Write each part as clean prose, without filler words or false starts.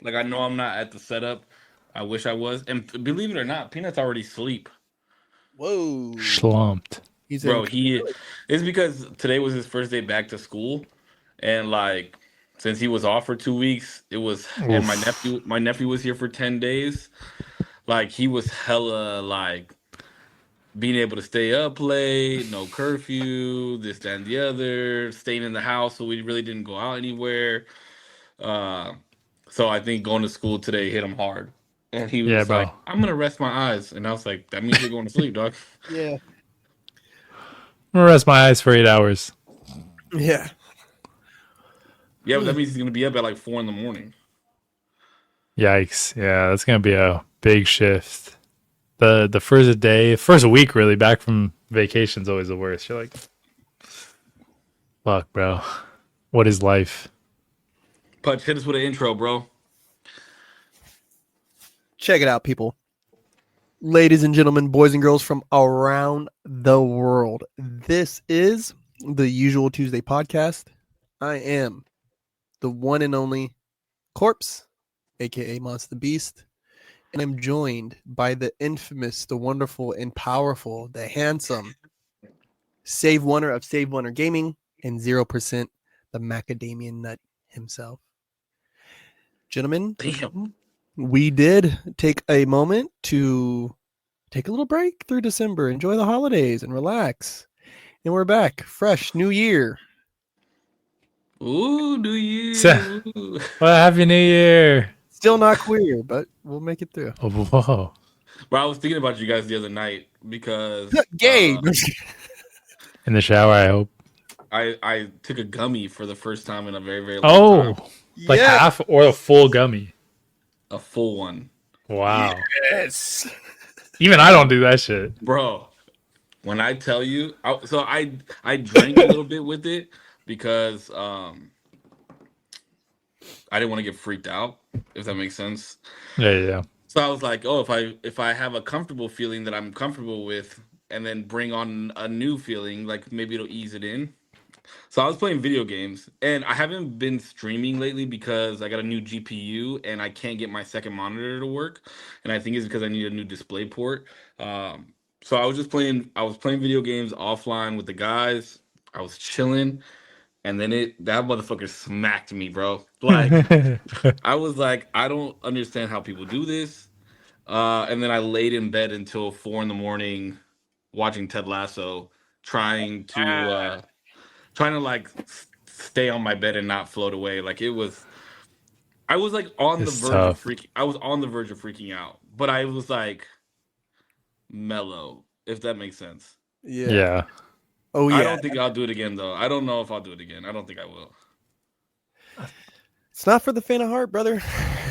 Like I know I'm not at the setup. I wish I was. And believe it or not, Peanut's already asleep. Whoa. Slumped. He's in. Bro, it's because today was his first day back to school, and like since he was off for 2 weeks, it was and Oof. my nephew was here for 10 days. Like he was hella like being able to stay up late, no curfew, this, that, and the other, staying in the house, so we really didn't go out anywhere. Uh, so I think going to school today hit him hard, and he Yeah, was bro. like, "I'm gonna rest my eyes," and I was like, "That means you're going to sleep, dog." Yeah. I'm gonna rest my eyes for 8 hours. Yeah. Yeah, but that means he's gonna be up at like 4 in the morning. Yikes. Yeah, that's gonna be a big shift. The first day, first week really back from vacation's always the worst. You're like, fuck, bro. What is life? Putch, hit us with an intro, bro. Check it out, people. Ladies and gentlemen, boys and girls from around the world. This is the Usual Tuesday podcast. I am the one and only Korpsx, aka Monster Beast, and I'm joined by the infamous, the wonderful, and powerful, the handsome Save Oneer of Save Oneer Gaming, and 0%, the macadamia nut himself. Gentlemen, Damn. we did take a moment to take a little break through December, enjoy the holidays, and relax. And we're back, fresh, new year. Ooh, do you? Well, Happy New Year. Still not queer, but we'll make it through. Oh, whoa. Bro, I was thinking about you guys the other night because Gay. In the shower, I hope. I took a gummy for the first time in a very, very long time. Like Yeah. half or a full gummy. A full one. Wow. Yes. Even I don't do that shit. Bro, when I tell you, I drank a little bit with it because I didn't want to get freaked out, if that makes sense. Yeah. So I was like, oh, if I have a comfortable feeling that I'm comfortable with, and then bring on a new feeling, like maybe it'll ease it in. So I was playing video games, and I haven't been streaming lately because I got a new GPU and I can't get my second monitor to work, and I think it's because I need a new display port. So I was just playing. I was playing video games offline with the guys. I was chilling, and then that motherfucker smacked me, bro. Like I was like, I don't understand how people do this. And then I laid in bed until 4 in the morning, watching Ted Lasso, trying to like stay on my bed and not float away. Like I was like on the It's verge of tough. freaking. I was on the verge of freaking out, but I was like mellow, if that makes sense. Yeah. Oh, yeah. I don't think I'll do it again, though. I don't know if I'll do it again. I don't think I will. It's not for the faint of heart, brother.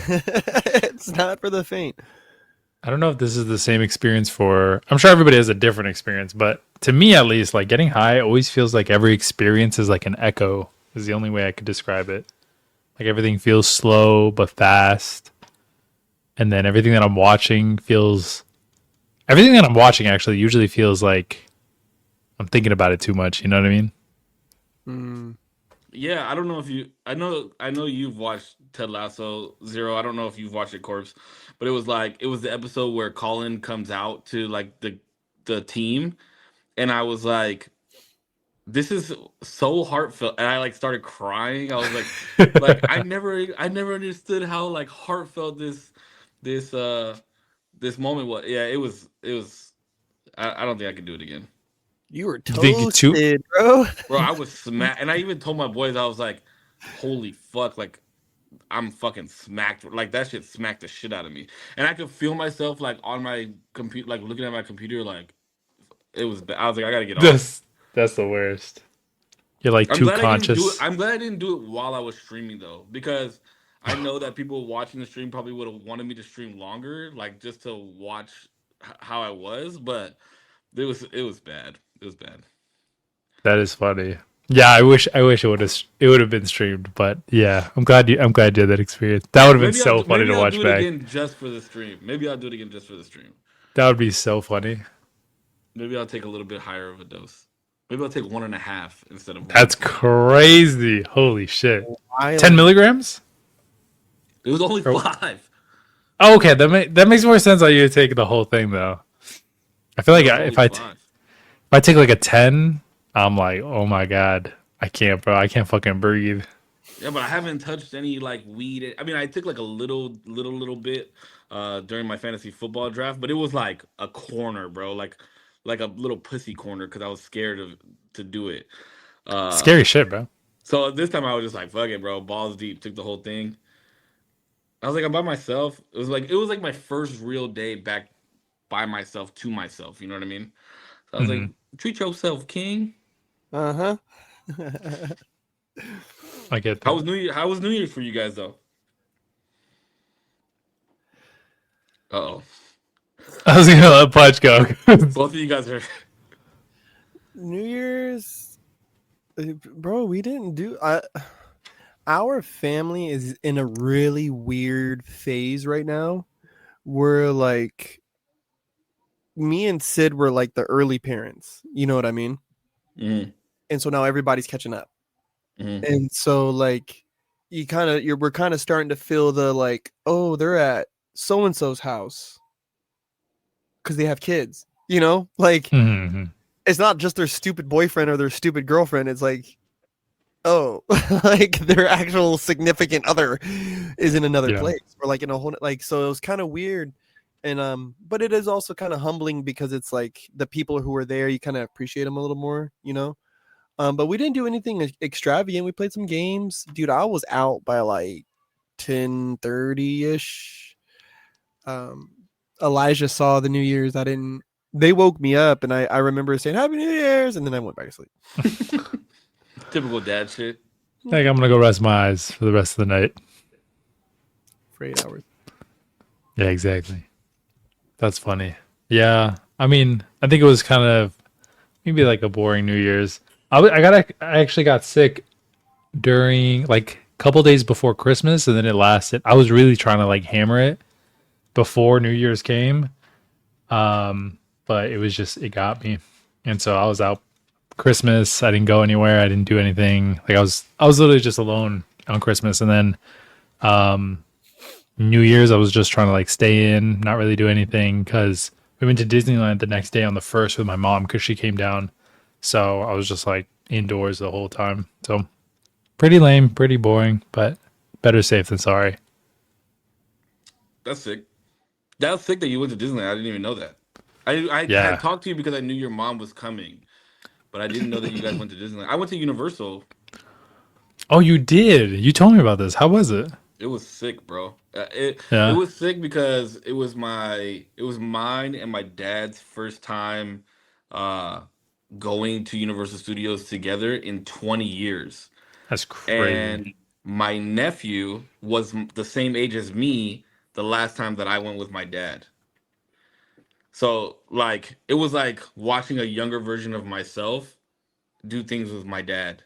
It's not for the faint. I don't know if this is the same experience for. I'm sure everybody has a different experience, but to me at least, like getting high always feels like every experience is like an echo, is the only way I could describe it. Like everything feels slow but fast. And then everything that I'm watching actually usually feels like I'm thinking about it too much. You know what I mean? Mm. Yeah, I don't know if you. I know you've watched Ted Lasso Zero. I don't know if you've watched it, Corpse, but it was the episode where Colin comes out to like the team, and I was like, this is so heartfelt, and I like started crying. I was like I never understood how like heartfelt this this moment was. Yeah, it was. I don't think I could do it again. You were You think you too? toasted, bro. Bro, I was smacked, and I even told my boys, I was like, "Holy fuck!" Like, I'm fucking smacked. Like that shit smacked the shit out of me, and I could feel myself like on my computer, like looking at my computer, like it was. I was like, I gotta get off. That's the worst. You're like too conscious. I'm glad I didn't do it while I was streaming though, because I know that people watching the stream probably would have wanted me to stream longer, like just to watch how I was. But it was bad. It was bad. That is funny. Yeah, I wish it would have been streamed, but yeah, I'm glad you had that experience. That would have been so funny to watch do it back. again just for the stream. Maybe I'll do it again just for the stream. That would be so funny. Maybe I'll take a little bit higher of a dose. Maybe I'll take 1.5 instead of one. That's crazy. Holy shit. 10 Wild. milligrams? It was only Or- 5. Oh, okay, that makes more sense how you take the whole thing though. I feel like It was only 5. if I take like a 10, I'm like, oh my god, I can't, bro. I can't fucking breathe. Yeah, but I haven't touched any like weed. I mean, I took like a little bit during my fantasy football draft, but it was like a corner, bro, like a little pussy corner because I was scared of to do it. Uh, Scary shit, bro. so this time I was just like, fuck it, bro, balls deep, took the whole thing. I was like, I'm by myself. It was like my first real day back by myself to myself. You know what I mean? So I was like, Hmm. treat yourself, King. Uh-huh. I get that. How was New Year's for you guys though? Uh-oh. I was gonna let Punch go. Both of you guys are. New Year's, bro, we didn't do. Our family is in a really weird phase right now. We're like, me and Sid were like the early parents. You know what I mean? Mhm, And so now everybody's catching up. mhm. And so like, we're kind of starting to feel the like, oh, they're at so and so's house because they have kids. You know, like Hmm. it's not just their stupid boyfriend or their stupid girlfriend. It's like, oh, like their actual significant other is in another Yeah. place or like in a whole like. So it was kind of weird, and but it is also kind of humbling because it's like the people who were there, you kind of appreciate them a little more, you know. But we didn't do anything extravagant. We played some games, dude. I was out by like 10:30 ish. Um, Elijah saw the New Year's. I didn't. They woke me up, and I remember saying Happy New Year's, and then I went back to sleep. Typical dad shit. Like I'm gonna go rest my eyes for the rest of the night. For 8 hours. Yeah, exactly. That's funny. Yeah, I mean, I think it was kind of maybe like a boring New Year's. I actually got sick during like a couple days before Christmas, and then it lasted. I was really trying to like hammer it before New Year's came, but it got me, and so I was out Christmas. I didn't go anywhere. I didn't do anything. Like I was literally just alone on Christmas, and then New Year's I was just trying to like stay in, not really do anything because we went to Disneyland the next day on the first with my mom because she came down. So I was just like indoors the whole time. So pretty lame, pretty boring, but better safe than sorry. That's sick. That was sick that you went to Disneyland. I didn't even know that. I had Yeah. talked to you because I knew your mom was coming, but I didn't know that you guys went to Disneyland. I went to Universal. Oh, you did. You told me about this. How was it? It was sick, bro. It Yeah. was sick because it was mine and my dad's first time uh going to Universal Studios together in 20 years. That's crazy. And my nephew was the same age as me the last time that I went with my dad. So like it was like watching a younger version of myself do things with my dad.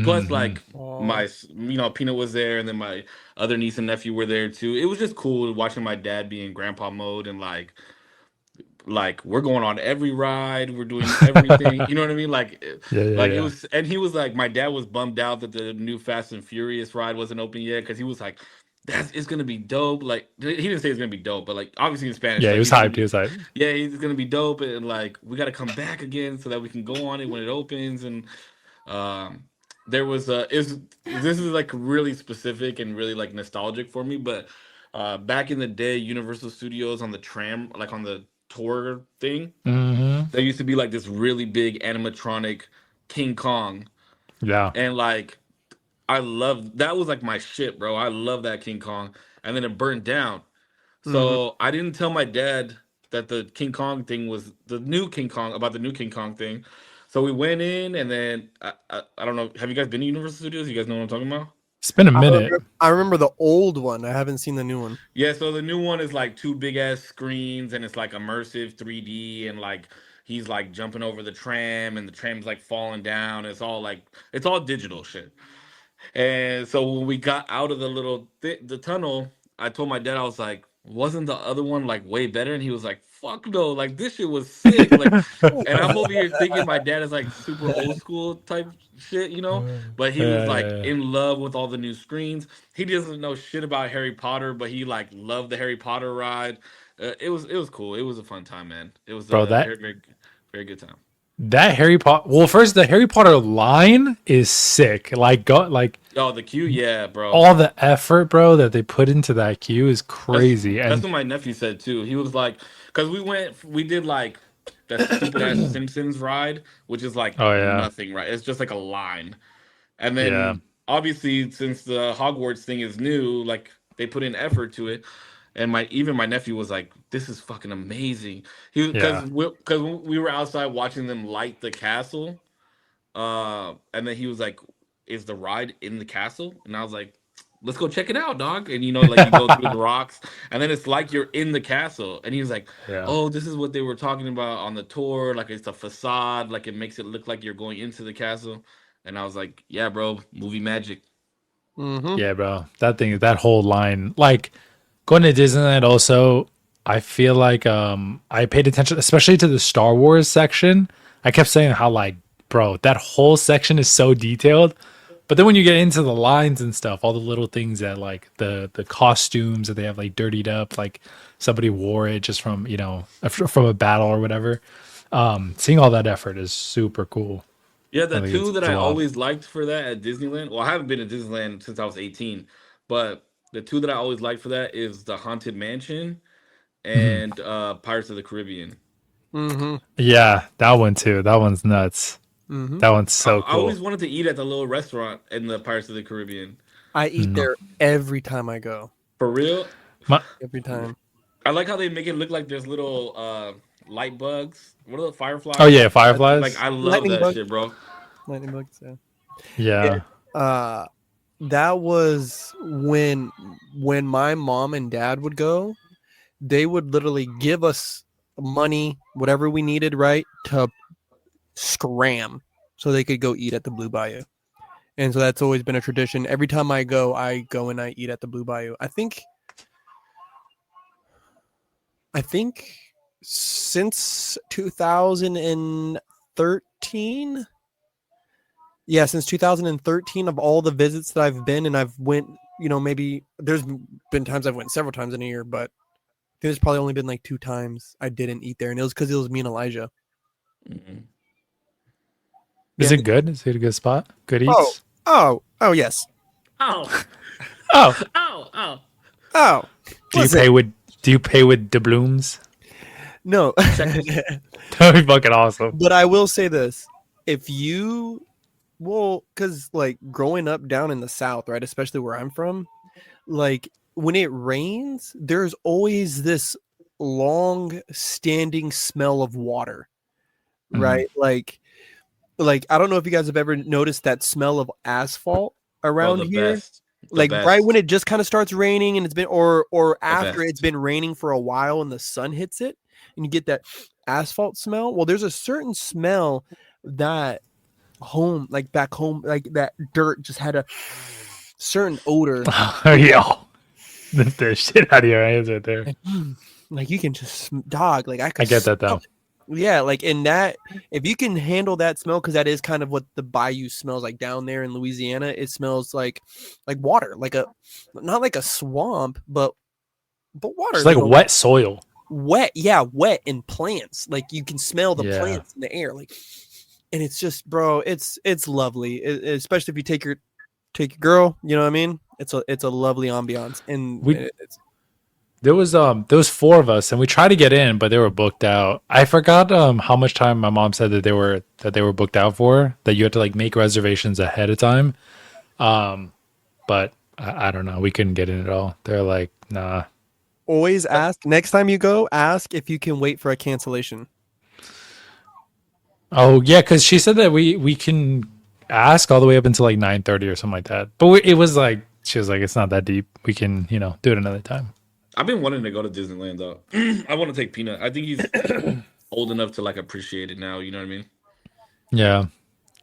Plus, Hmm. like Oh, Peanut was there, and then my other niece and nephew were there too. It was just cool watching my dad be in grandpa mode and like we're going on every ride, we're doing everything. You know what I mean? Yeah, yeah, Like it yeah. was, and he was like, my dad was bummed out that the new Fast and Furious ride wasn't open yet because he was like, "That's it's gonna be dope." Like he didn't say it's gonna be dope, but like obviously in Spanish, Yeah, he like was he's gonna hyped. He be, was hyped. yeah, he's gonna be dope, and like we got to come back again so that we can go on it when it opens and um, there was is this is like really specific and really like nostalgic for me, but back in the day, Universal Studios on the tram, like on the tour thing, Hmm. there used to be like this really big animatronic King Kong, Yeah. and like I love that was like my shit, bro. I love that King Kong, and then it burned down. hmm. So I didn't tell my dad that the King Kong thing was the new King Kong about the new King Kong thing. So we went in, and then I don't know. Have you guys been to Universal Studios? You guys know what I'm talking about? It's been a minute. I remember the old one. I haven't seen the new one. Yeah. So the new one is like two big ass screens, and it's like immersive 3D, and like he's like jumping over the tram, and the tram's like falling down. It's all digital shit. And so when we got out of the tunnel, I told my dad, I was like, wasn't the other one like way better? And he was like, fuck no, like this shit was sick. Like, and I'm over here thinking my dad is like super old school type shit, you know? But he was Yeah, like yeah, in love with all the new screens. He doesn't know shit about Harry Potter, but he like loved the Harry Potter ride. It was cool. It was a fun time, man. It was bro. a That very very, very good time. that Harry Potter. Well, first the Harry Potter line is sick. Like, go like Oh, the queue, yeah, bro. all the effort, bro, that they put into that queue is That's crazy. that's And what my nephew said too. He was like, because we did like that stupid ass Simpsons ride, which is like oh yeah, nothing, right? It's just like a line. And yeah, then obviously since the Hogwarts thing is new, like they put in effort to it. And my nephew was like, "This is fucking amazing." He yeah, because we were outside watching them light the castle, and then he was like, "Is the ride in the castle?" And I was like, "Let's go check it out, dog." And like you go through the rocks, and then it's like you're in the castle. And he was like, yeah. "Oh, this is what they were talking about on the tour. Like it's a facade. Like it makes it look like you're going into the castle." And I was like, "Yeah, bro, movie magic." Mm-hmm. Yeah, bro. That whole line, like going to Disneyland also, I feel like I paid attention especially to the Star Wars section. I kept saying how like, bro, that whole section is so detailed. But then when you get into the lines and stuff, all the little things that like the costumes that they have like dirtied up, like somebody wore it just from, from a battle or whatever. Seeing all that effort is super cool. Yeah, I the think two that it's I wild. always liked for that at Disneyland. Well, I haven't been to Disneyland since I was 18, but the two that I always liked for that is the Haunted Mansion Mhm. and Pirates of the Caribbean. Mm-hmm. Yeah, that one too. That one's nuts. Mm-hmm. That one's I, so I always cool. wanted to eat at the little restaurant in the Pirates of the Caribbean. I eat Mm. there every time I go. For real, My, Every time. I like how they make it look like there's little light bugs. What are the oh fireflies? yeah, Like Fireflies. I love Lightning that bug. shit, bro. Lightning bugs. Yeah. Yeah. Yeah. That was when my mom and dad would go. They would literally give us money, whatever we needed, right, to scram so they could go eat at the Blue Bayou. And so that's always been a tradition. Every time I go and I eat at the Blue Bayou. I think since 2013. Yeah, since 2013 of all the visits that I've been and I've went, maybe there's been times I've went several times in a year, but I think there's probably only been like 2 times I didn't eat there, and it was because it was me and Elijah. Mhm. Is Yeah. it good? Is it a good spot? Good Oh, eats? oh, yes. Oh, Oh, oh. Oh, do you listen, pay with doubloons? no. Checkers. That'd be fucking awesome. But I will say this: because like growing up down in the South, right, especially where I'm from, like when it rains, there's always this long standing smell of water, Mhm. right? Like I don't know if you guys have ever noticed that smell of asphalt Oh, around the here. best, the Like right when best, it just kind of starts raining and it's been or the after it's best. been raining for a while and the sun hits it and you get that asphalt smell. Well, there's a certain smell that like back home, like that dirt just had a certain odor. Oh, yeah. The shit out of your hands right there. Like, like you can dog, like I I could get that smell though. it. Yeah, like in that, if you can handle that smell, because that is kind of what the bayou smells like down there in Louisiana. It smells like water, like a not like a swamp, but water, Just like like a wet soil. wet, yeah, wet and plants. Like you can smell the Yeah. plants in the air, like, and it's just, bro, it's lovely, especially if you take your girl. You know what I mean? It's a lovely ambiance, and We it's there was four of us and we tried to get in, but they were booked out. I forgot how much time my mom said that they were booked out for, that you had to like make reservations ahead of time. But I don't know. We couldn't get in at all. They're like, nah. always ask next time you go. Ask if you can wait for a cancellation. Oh yeah, because she said that we can ask all the way up until like 9:30 or something like that. But it was like she was like, it's not that deep. We can do it another time. I've been wanting to go to Disneyland though. I want to take Peanut. I think he's old enough to like appreciate it now. You know what I mean? Yeah,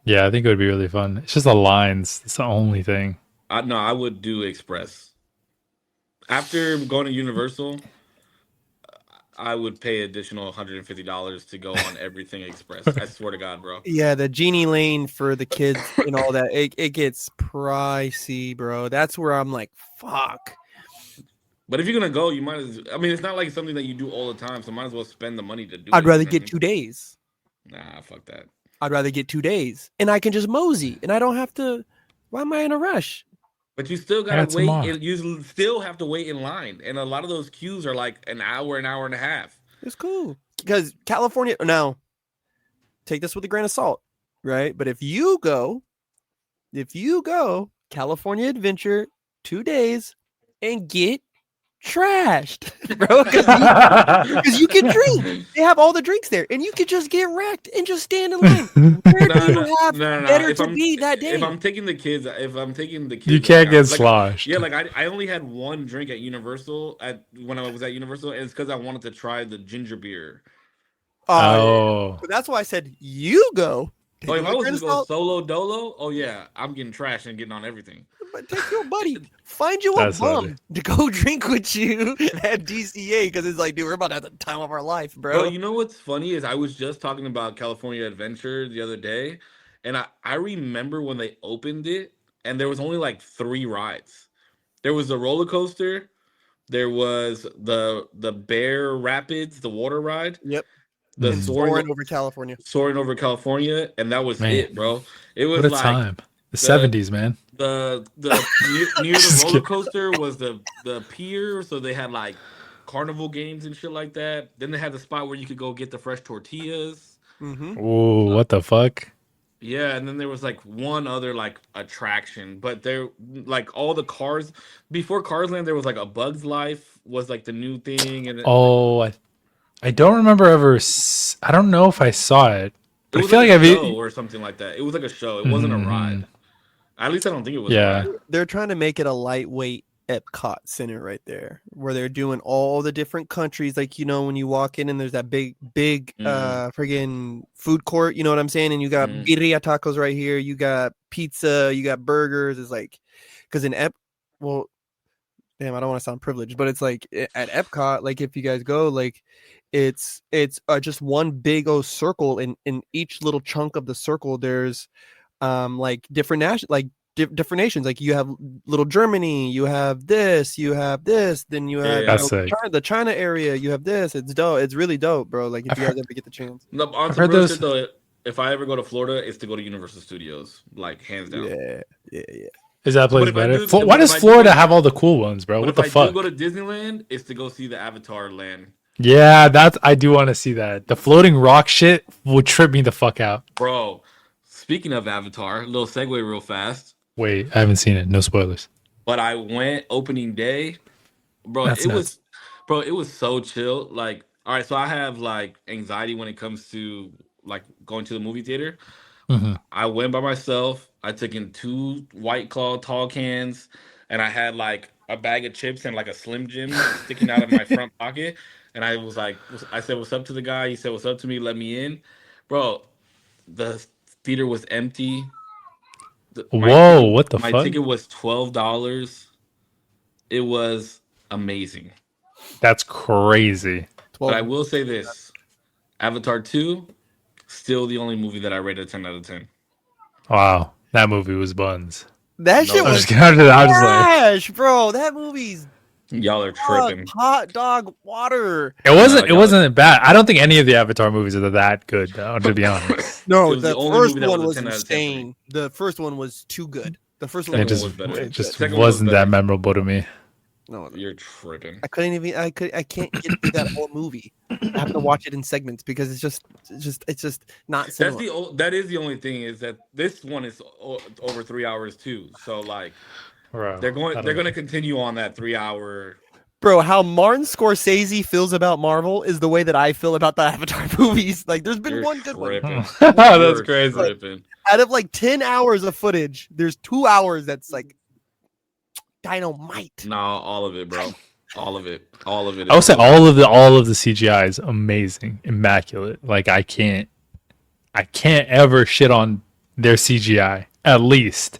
yeah. I think it would be really fun. It's just the lines. It's the only thing. No, I would do Express after going to Universal. I would pay additional $150 to go on everything Express. I swear to God, bro. Yeah, the Genie Lane for the kids and all that. It gets pricey, bro. That's where I'm like, fuck. But if you're gonna go, you might as. I mean, it's not like something that you do all the time, so might as well spend the money to do I'd it. rather You know what I get 2 days. mean? Nah, fuck that. I'd rather get 2 days, and I can just mosey, and I don't have to. Why am I in a rush? But you still I gotta got some wait. more. You still have to wait in line, and a lot of those queues are like an hour and a half. It's cool because California. Now, take this with a grain of salt, right? But if you go California Adventure 2 days and get trashed, bro, because you can drink. They have all the drinks there, and you could just get wrecked and just stand in line. Where do you have better to be that day? If I'm taking the kids, You can't get like, sloshed. Yeah, like I only had one drink at Universal when I was at Universal, and it's because I wanted to try the ginger beer. Oh, But that's why I said you go. Oh, if Take I it with a was grain to of go salt, solo dolo, oh yeah, I'm getting trashed and getting on everything. but take your buddy. Find you a That's bum funny. to go drink with you at DCA because it's like, dude, we're about to have the time of our life, bro. Bro, you know what's funny is I was just talking about California Adventure the other day, and I remember when they opened it, and there was only like 3 rides. There was the roller coaster, there was the Bear Rapids, the water ride, Yep. the And soaring over California. soaring over California, and that was Man. it, bro. It was what a like time. The 70s, man. the near the Just roller kidding. coaster was the pier, so they had like carnival games and shit like that. Then they had the spot where you could go get the fresh tortillas. Mm-hmm. Ooh, what the fuck? Yeah, and then there was like one other like attraction, but there like all the cars before Cars Land, there was like a Bug's Life was like the new thing, and Oh, I don't remember ever. I don't know if I saw it, it but I was feel like like a I've. show or something like that. It was like a show. It wasn't a ride. At least I don't think it was a Yeah. ride. They're trying to make it a lightweight Epcot Center right there, where they're doing all the different countries. Like, you know, when you walk in and there's that big friggin' food court, you know what I'm saying? And you got birria tacos right here, you got pizza, you got burgers. It's like, because well, damn, I don't want to sound privileged, but it's like at Epcot, like if you guys go, like it's just one big old circle, and in each little chunk of the circle, there's like different different nations. Like you have little Germany, you have this, then you have That's sick. the China area, you have this. It's dope. It's really dope, bro. Like if you guys ever get the chance. No, on I've some heard real those- shit though, if I ever go to Florida, it's to go to Universal Studios, like hands down. Yeah. Is that place if I better? do- Why but does if I do Florida go- have all the cool ones, bro? But What if the I fuck? do go to Disneyland, it's to go see the Avatar land. Yeah, I do want to see that. The floating rock shit would trip me the fuck out. Bro, speaking of Avatar, little segue real fast. Wait, I haven't seen it. No spoilers. But I went opening day, bro. That's nuts. It was so chill. Like, all right, so I have like anxiety when it comes to like going to the movie theater. Mhm. I went by myself. I took in 2 White Claw tall cans, and I had like a bag of chips and like a Slim Jim sticking out of my front pocket. And I was like, I said, "What's up?" to the guy. He said, "What's up?" to me. Let me in, bro. The theater was empty. Whoa, what the my fuck? ticket was $12. It was amazing. That's crazy. But I will say this: Avatar 2, still the only movie that I rated a 10 out of 10. Wow, that movie was buns. That shit I'm was just like, trash, bro. That movie's Y'all are tripping. hot dog water. it wasn't bad. I don't think any of the Avatar movies are that good, though, to be honest. No, It was the the only first movie that one was a was 10 out of 10 for me. insane. The first one was too good. The first one Second It one was was better. it just Second one was wasn't better. that memorable to me. no. You're tripping. I couldn't even. I can't get through that whole movie. I have to watch it in segments because it's just not similar. That is the only thing is that this one is over 3 hours too. So like Bro, they're going to continue on that 3 hour. Bro, how Martin Scorsese feels about Marvel is the way that I feel about the Avatar movies. Like, there's been You're one good one. tripping. That's You're crazy. tripping. Out of like 10 hours of footage, there's 2 hours that's like dynamite. No, all of it, bro. All of it. All of it. I would say all of the CGI is amazing, immaculate. Like I can't ever shit on their CGI. At least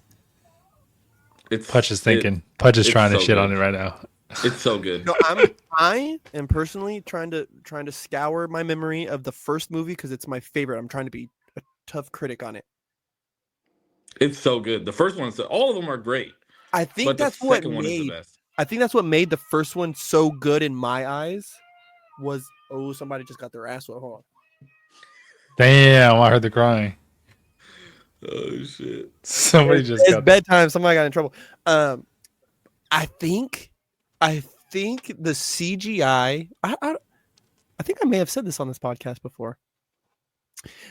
It's Pudge is thinking. Pudge is it's trying to so shit on good. it right now. It's so good. No, I am personally trying to scour my memory of the first movie because it's my favorite. I'm trying to be a tough critic on it. It's so good. The first one, all of them are great, I think but the that's what second one is the made best. the first one so good in my eyes. Was somebody just got their ass wet. Hold on. Damn, I heard the crying. Oh shit! Somebody just It's got bedtime. Somebody got in trouble. I think the CGI. I think I may have said this on this podcast before,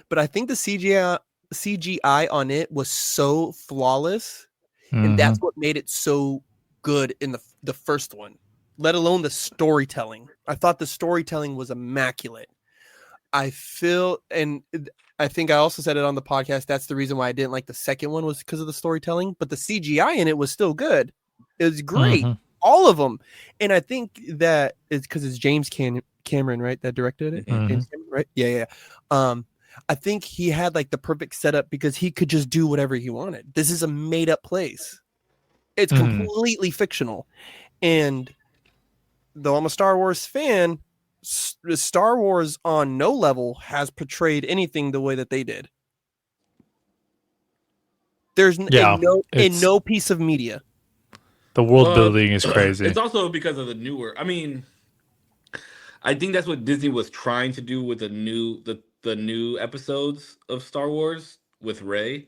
but I think the CGI on it was so flawless, and that's what made it so good in the first one. Let alone the storytelling. I thought the storytelling was immaculate. I feel, and I think I also said it on the podcast. That's the reason why I didn't like the second one was because of the storytelling, but the CGI in it was still good. It was great, all of them, and I think that it's because it's James Cameron, right? That directed it, James Cameron, right? Yeah. I think he had like the perfect setup because he could just do whatever he wanted. This is a made up place. It's completely fictional, and though I'm a Star Wars fan, Star Wars on no level has portrayed anything the way that they did. There's in no piece of media. The world building is crazy. It's also because of the newer. I mean, I think that's what Disney was trying to do with the new episodes of Star Wars with Rey,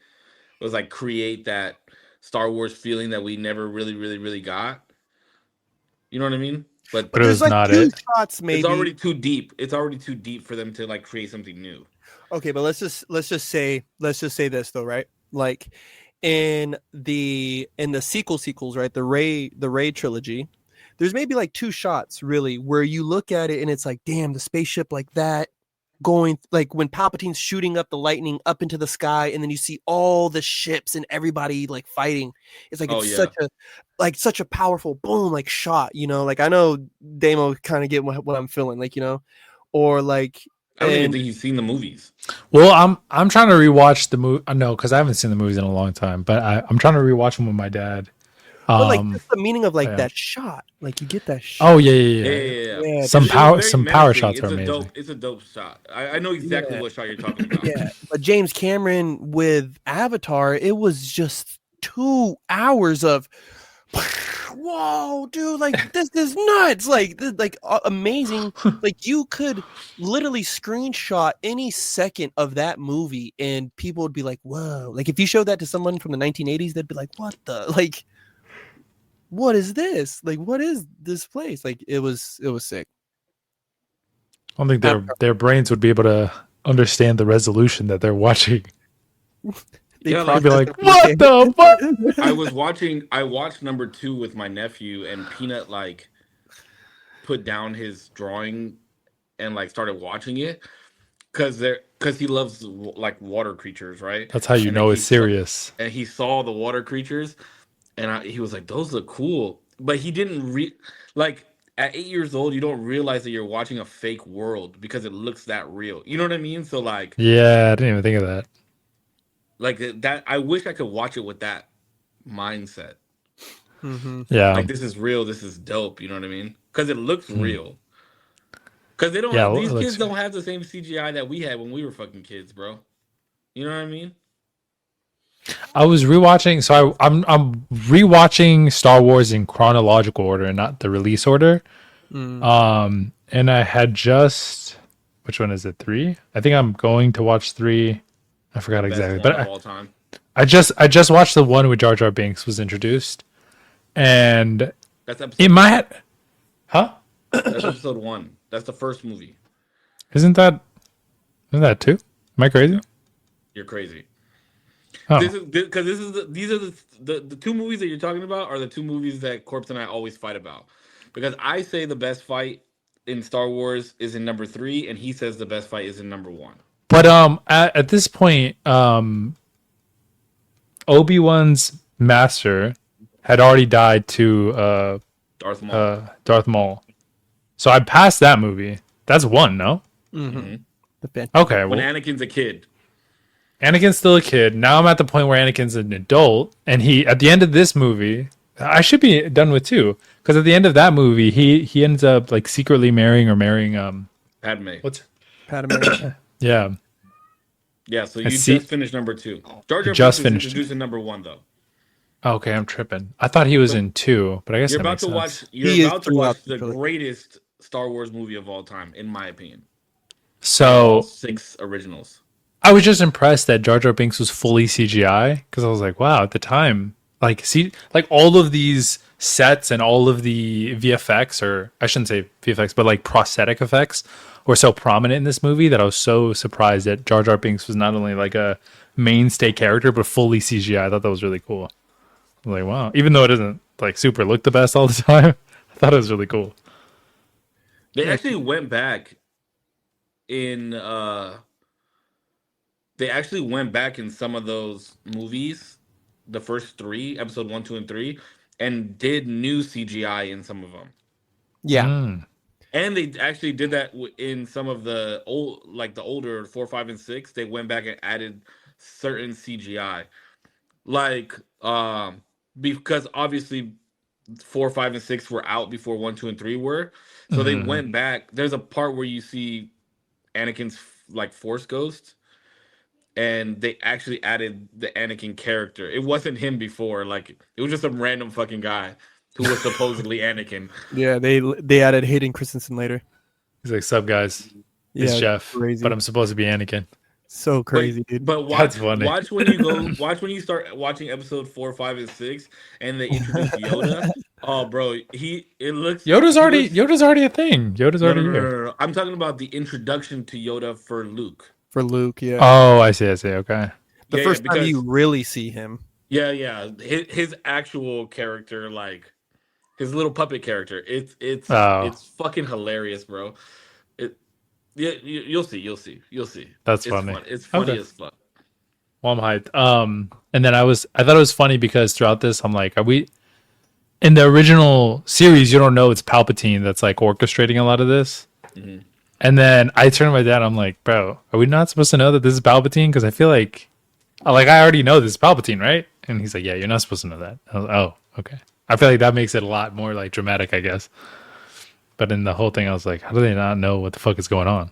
was like create that Star Wars feeling that we never really got. You know what I mean? But it was like not two shots, maybe. It's already too deep. It's already too deep for them to like create something new. Okay, but let's just say this though, right? Like in the sequels, right? The Rey trilogy, there's maybe like two shots really where you look at it and it's like, damn, the spaceship like that going, like when Palpatine's shooting up the lightning up into the sky, and then you see all the ships and everybody like fighting. It's like such a powerful boom, like shot, you know, like I know Damo kind of get what I'm feeling, like, you know, or like I don't even think he's seen the movies. Well, I'm trying to rewatch the movie. No, because I haven't seen the movies in a long time. But I'm trying to rewatch them with my dad. But like, that's the meaning of like that shot. Like you get that shot. Oh yeah. Some power shots are amazing. It's a dope shot. I know exactly what shot you're talking about. Yeah, but James Cameron with Avatar, it was just 2 hours of, whoa, dude, like this is nuts, like amazing. Like you could literally screenshot any second of that movie, and people would be like, whoa. Like if you showed that to someone from the 1980s, they'd be like, what the like. What is this? Like, what is this place? Like, it was sick. I don't think their brains would be able to understand the resolution that they're watching. They'd probably be like, what the fuck? I watched number 2 with my nephew, and Peanut like put down his drawing and like started watching it because he loves like water creatures, right? That's how you know it's serious. And he saw the water creatures. And he was like, those look cool. But he didn't like at 8 years old, you don't realize that you're watching a fake world because it looks that real. You know what I mean? So like, yeah, I didn't even think of that. Like that, I wish I could watch it with that mindset. Mm-hmm. Yeah. Like this is real. This is dope. You know what I mean? Because it looks real. Because they don't. These kids don't have the same CGI that we had when we were fucking kids, bro. You know what I mean? I was rewatching, so I'm rewatching Star Wars in chronological order and not the release order. And I had which one is it? 3? I think I'm going to watch 3. I forgot exactly, but all time. I just watched the one where Jar Jar Binks was introduced, and that's episode in my head, That's episode 1. That's the first movie. Isn't that 2? Am I crazy? You're crazy. Oh. These are the 2 movies that you're talking about are the 2 movies that Korpsx and I always fight about. Because I say the best fight in Star Wars is in number 3, and he says the best fight is in number 1. But at this point, Obi-Wan's master had already died to Darth Maul. So I passed that movie. That's 1, no? Mm-hmm. Okay. When Anakin's a kid. Anakin's still a kid. Now I'm at the point where Anakin's an adult, and he, at the end of this movie, I should be done with 2 because at the end of that movie, he ends up like secretly marrying Padme. what's Padme. yeah. Yeah, so I you see. just finished number 2. Jar Jar Binks Just is finished. introduced in number 1 though. Okay, I'm tripping. I thought he was So in 2, but I guess you're that about makes to sense. watch. You're He is about to throughout watch the the trilogy. greatest Star Wars movie of all time, in my opinion. So All 6 originals. I was just impressed that Jar Jar Binks was fully CGI because I was like, wow, at the time, like see, like all of these sets and all of the VFX, or I shouldn't say VFX, but like prosthetic effects were so prominent in this movie that I was so surprised that Jar Jar Binks was not only like a mainstay character but fully CGI. I thought that was really cool. I was like, wow, even though it doesn't like super look the best all the time, I thought it was really cool. They Yeah. actually went back in. They actually went back in some of those movies, the first 3, episode 1, 2, and 3, and did new CGI in some of them. Yeah. Mm. And they actually did that in some of the older 4, 5, and 6. They went back and added certain CGI, like because obviously 4, 5, and 6 were out before 1, 2, and 3 were. So they Mhm. went back. There's a part where you see Anakin's like Force ghost, and they actually added the Anakin character. It wasn't him before. Like it was just some random fucking guy who was supposedly Anakin. Yeah, they added Hayden Christensen later. He's like, "Sup, guys? It's Yeah, Jeff, crazy. but I'm supposed to be Anakin." So crazy, dude. But That's funny. watch when you start watching episode 4, 5, and 6, and they introduce Yoda. Oh, bro, Yoda's already a thing. Yoda's already here. no. I'm talking about the introduction to Yoda for Luke. For Luke, yeah. Oh, I see. Okay. The Yeah, first time because you really see him. yeah, his actual character, like his little puppet character. It's Oh, fucking hilarious, bro. Yeah, you'll see. that's It's funny. fun. It's funny Okay. as fuck. Well, I'm hyped. And then I thought it was funny because throughout this, I'm like, are we in the original series? You don't know it's Palpatine that's like orchestrating a lot of this. Mhm. And then I turned to my dad. I'm like, bro, are we not supposed to know that this is Palpatine? Because I feel like I already know this is Palpatine, right? And he's like, yeah, you're not supposed to know that. I was like, oh, okay. I feel like that makes it a lot more like dramatic, I guess. But in the whole thing, I was like, how do they not know what the fuck is going on?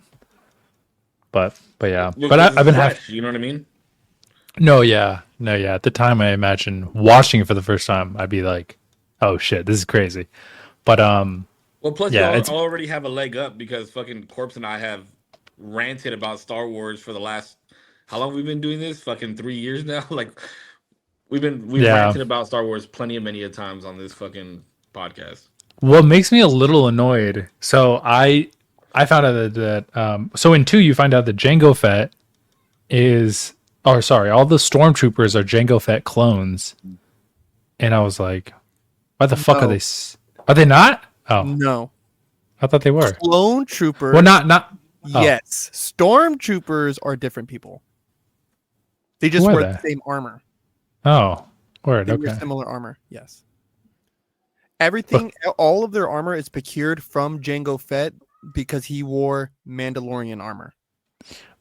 But yeah. Well, But 'cause I've it's been fresh, you know what I mean? no, yeah. At the time, I imagine watching it for the first time, I'd be like, oh shit, this is crazy. But Well, plus yeah, you it's already have a leg up because fucking Corpse and I have ranted about Star Wars for the last how long have we been doing this? Fucking 3 years now. Like we've yeah. ranted about Star Wars many a times on this fucking podcast. What makes me a little annoyed? So I found out that so in 2 you find out that Jango Fett is, or sorry, all the stormtroopers are Jango Fett clones, and I was like, why the fuck are No. they? Are they not? Oh, No. I thought they were. Clone troopers. Well, not. Oh. Yes. Stormtroopers are different people. They just Who are wear the they? same armor. Oh, word. They wear Okay. similar armor. Yes. Everything, all of their armor is procured from Jango Fett because he wore Mandalorian armor.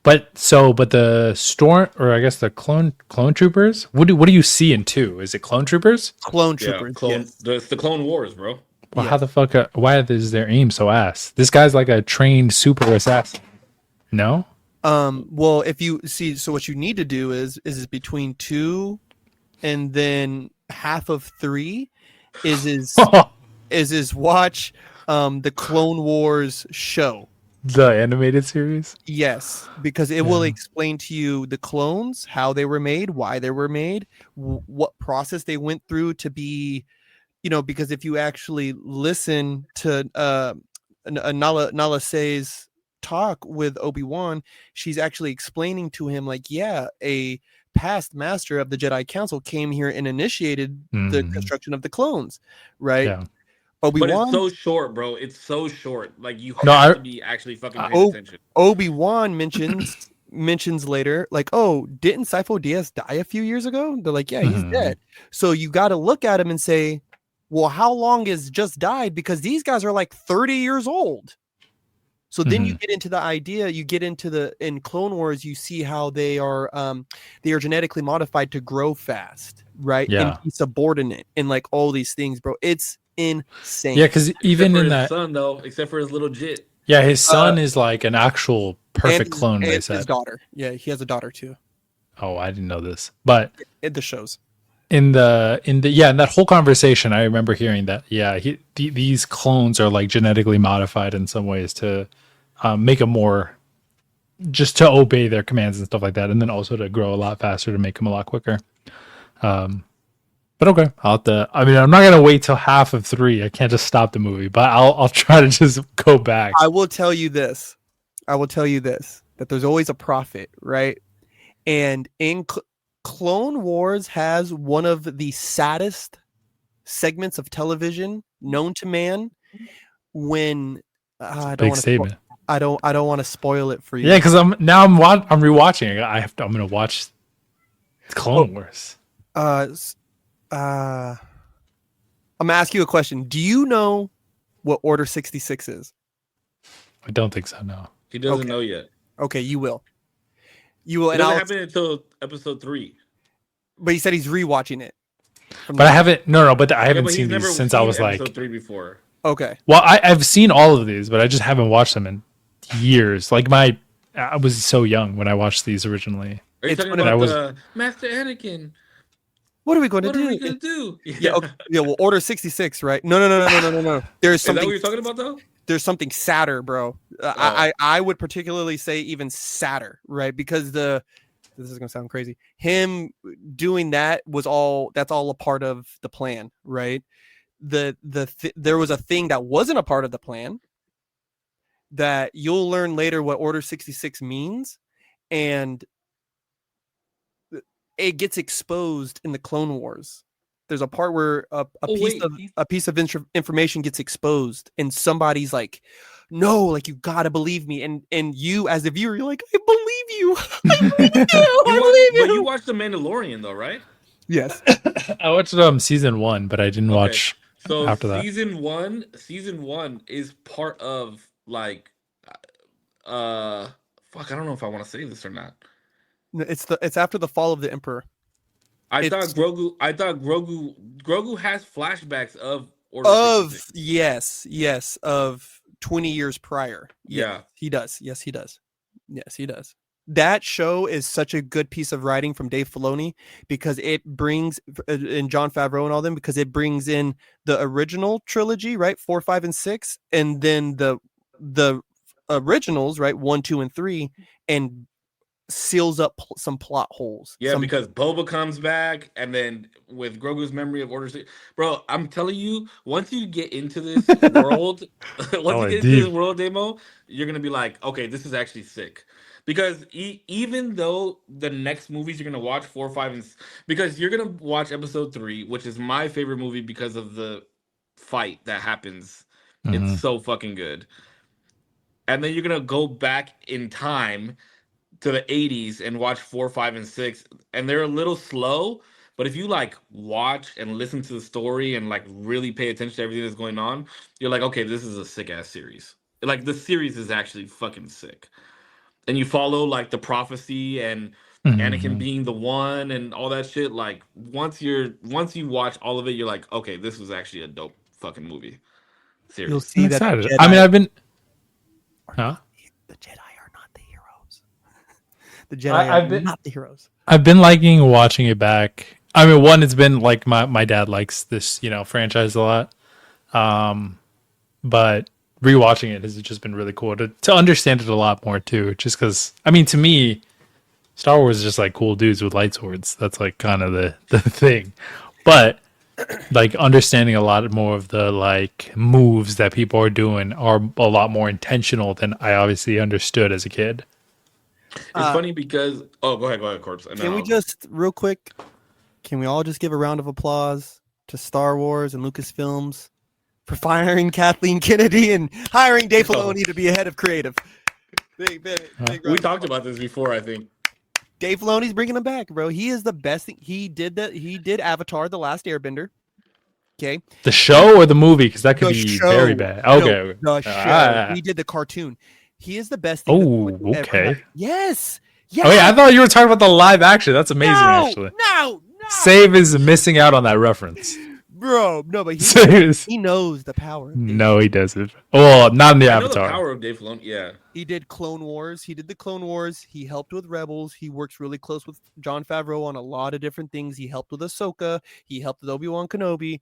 But the storm, or I guess the clone troopers. What do you see in 2? Is it clone troopers? Clone Yeah, troopers. clone. Yes. It's the Clone Wars, bro. Well, Yeah. how the fuck? Why is their aim so ass? This guy's like a trained super assassin. No. Well, if you see, so what you need to do is between 2 and then half of 3 is watch the Clone Wars show. The animated series. Yes, because it will Yeah. explain to you the clones, how they were made, why they were made, what process they went through to be, because if you actually listen to Nala Say's talk with Obi-Wan, she's actually explaining to him like, yeah, a past master of the Jedi Council came here and initiated the Mhm. construction of the clones, right? Yeah. But Obi-Wan it's so short, bro. It's so short. Like you No, have to be actually fucking paying attention. Obi-Wan mentions later, like, oh, didn't Sifo Dyas die a few years ago? They're like, yeah, he's Mhm. dead. So you got to look at him and say, well, how long has just died? Because these guys are like 30 years old. So then you get into the idea, in Clone Wars, you see how they are genetically modified to grow fast, right? Yeah. And be subordinate and like all these things, bro. It's insane. Yeah, because even for in his that, son though, except for his little jit. yeah, his son is like an actual perfect clone. They and said. his daughter. Yeah, he has a daughter too. Oh, I didn't know this, but In the shows. in that whole conversation, I remember hearing that. Yeah, these clones are like genetically modified in some ways to make them more, just to obey their commands and stuff like that, and then also to grow a lot faster to make them a lot quicker. But okay, I'll have to. I mean, I'm not gonna wait till half of 3. I can't just stop the movie, but I'll try to just go back. I will tell you this. That there's always a prophet, right? And in Clone Wars has one of the saddest segments of television known to man. When I don't Big want statement. to, I don't want to spoil it for you. Yeah, because I'm rewatching it. I'm gonna watch Clone Wars. I'm gonna ask you a question. Do you know what Order 66 is? I don't think so. No. He doesn't know yet. Okay, you will. You will. It And doesn't I'll, happen until episode 3. but he said he's rewatching it. But I haven't. No. But I haven't but seen he's never these since I seen was like. episode 3 before. Okay. Well, I've seen all of these, but I just haven't watched them in years. Like I was so young when I watched these originally. Are you It's talking when about I was- Master Anakin? What are we going to What are do? we gonna do? Yeah. Okay. Yeah. Well, Order 66, right? No. There's Is that what something. you're talking about though? There's something sadder, bro. I would particularly say even sadder, right? Because this is gonna sound crazy. Him doing that that's all a part of the plan, right? There was a thing that wasn't a part of the plan that you'll learn later what Order 66 means, and it gets exposed in the Clone Wars. There's a part where a piece of information gets exposed, and somebody's like, "No, like you gotta believe me." And you, as the viewer, you're like, "I believe you. I believe you. But you watched The Mandalorian though, right? Yes. I watched season 1, but I didn't watch So after that. season one is part of like fuck, I don't know if I want to say this or not. It's after the fall of the Emperor. I thought Grogu has flashbacks of Order 66. Yes, of 20 years prior. Yeah. He does. Yes, he does. That show is such a good piece of writing from Dave Filoni because it brings and Jon Favreau and all them, because it brings in the original trilogy, right? 4, 5, and 6, and then the originals, right? 1, 2, and 3, and seals up some plot holes. Yeah, because Boba comes back, and then with Grogu's memory of Order 6, bro, I'm telling you, once you get into this world, Demo, you're gonna be like, okay, this is actually sick. Because even though the next movies you're gonna watch 4, 5, and because you're gonna watch episode 3, which is my favorite movie because of the fight that happens, it's so fucking good. And then you're gonna go back in time to the 80s and watch 4, 5, and 6, and they're a little slow, but if you like watch and listen to the story and like really pay attention to everything that's going on, you're like, okay, this is a sick ass series. Like the series is actually fucking sick. And you follow like the prophecy and Anakin being the one and all that shit. Like once you watch all of it, you're like, okay, this was actually a dope fucking movie. Series. You'll see that. I mean, I've been. Huh? The Jedi are not the heroes. The Jedi are not the heroes. I've been liking watching it back. I mean, one, it's been like my dad likes this, franchise a lot. But rewatching it has just been really cool to understand it a lot more too. Just because, I mean, to me, Star Wars is just like cool dudes with light swords. That's like kind of the thing. But like understanding a lot more of the like moves that people are doing are a lot more intentional than I obviously understood as a kid. It's funny because go ahead, Korpsx. Can we just real quick? Can we all just give a round of applause to Star Wars and Lucasfilms for firing Kathleen Kennedy and hiring Dave Filoni to be head of creative? Big we talked about this before, I think. Dave Filoni's bringing him back, bro. He is the best thing. He did Avatar: The Last Airbender. Okay. The show or the movie? Because that could be very bad. Okay. No, the show. He did the cartoon. He is the best thing. Oh, that's ever okay. happened. Yes. Oh yeah, I Yes. thought you were talking about the live action. That's amazing, No. actually. No. Save is missing out on that reference. Bro. No, but Save is. he knows the power of Dave. No, he doesn't. Well, not in the I know the Avatar. power of Dave Filoni. Yeah. He did Clone Wars. He did the Clone Wars. He helped with Rebels. He works really close with Jon Favreau on a lot of different things. He helped with Ahsoka. He helped with Obi-Wan Kenobi.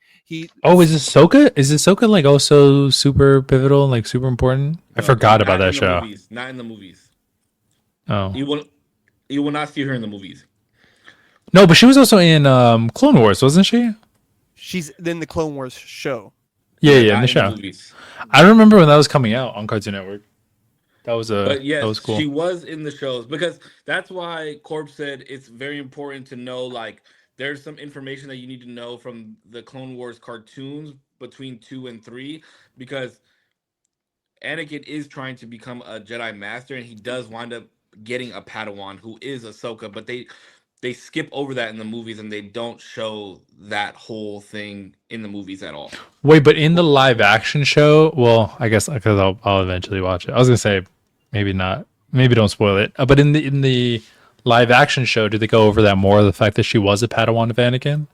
Oh, is Ahsoka? Is Ahsoka like also super pivotal, like super important? I No, forgot not about that in the show. Movies. Not in the movies. Oh You will not see her in the movies. no, but she was also in Clone Wars, wasn't she? She's in the Clone Wars show. Yeah, in not the show. movies. I remember when that was coming out on Cartoon Network. That was But yes, that was cool. she was in the shows because that's why Corp said it's very important to know. Like, there's some information that you need to know from the Clone Wars cartoons between 2 and 3 because Anakin is trying to become a Jedi Master, and he does wind up getting a Padawan who is Ahsoka, but they skip over that in the movies and they don't show that whole thing in the movies at all. Wait, but in the live action show, well, I guess because I'll eventually watch it. I was gonna say maybe not, maybe don't spoil it. But in the live action show, did they go over that more? The fact that she was a Padawan of Anakin.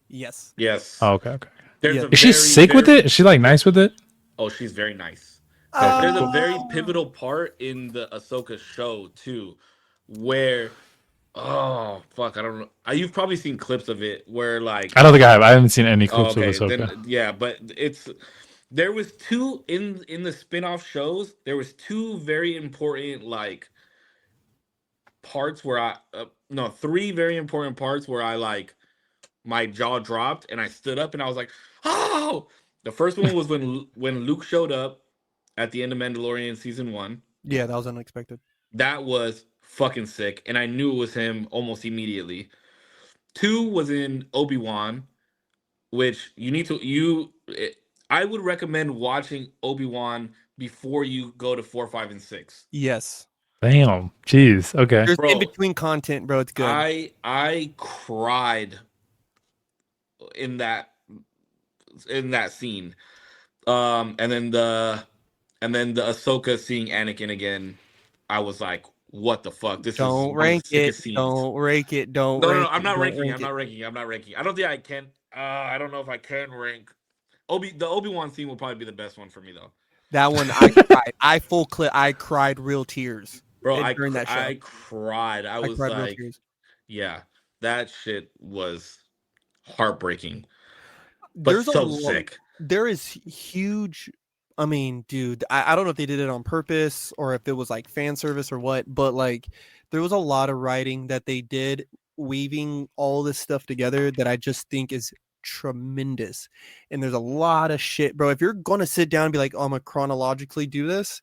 Yes. Yes. Oh, okay. There's Yeah. a Is she sick with it? Is she like nice with it? Oh, she's very nice. Okay. There's a very pivotal part in the Ahsoka show too, where oh fuck, I don't know. You've probably seen clips of it where like I don't think I have. I haven't seen any oh, clips of Ahsoka. then yeah, but there was two in the spin-off shows. There was two very important like parts where I no, three very important parts where I like my jaw dropped and I stood up and I was like, "Oh!" The first one was when Luke showed up at the end of Mandalorian season 1. Yeah, that was unexpected. That was fucking sick, and I knew it was him almost immediately. 2 was in Obi-Wan, which I would recommend watching Obi-Wan before you go to 4, 5, and 6. Yes. Damn. Jeez. Okay. There's Bro, in between content, bro. It's good. I cried in that scene. And then the Ahsoka seeing Anakin again, I was like, what the fuck? This Don't is rank one of the it. sickest scenes. Don't rank it. Don't. No, rank I'm it, not don't ranking. rank I'm it. not ranking. I'm not ranking. I don't think I can. I don't know if I can rank. The Obi-Wan scene will probably be the best one for me though. That one, I cried. I cried real tears. Bro, during that show. I cried. I was cried real like, tears. yeah, that shit was heartbreaking, but There's so a lot, sick. there is huge. I mean, dude, I don't know if they did it on purpose or if it was like fan service or what, but like there was a lot of writing that they did weaving all this stuff together that I just think is tremendous. And there's a lot of shit, bro. If you're going to sit down and be like, oh, I'm going to chronologically do this,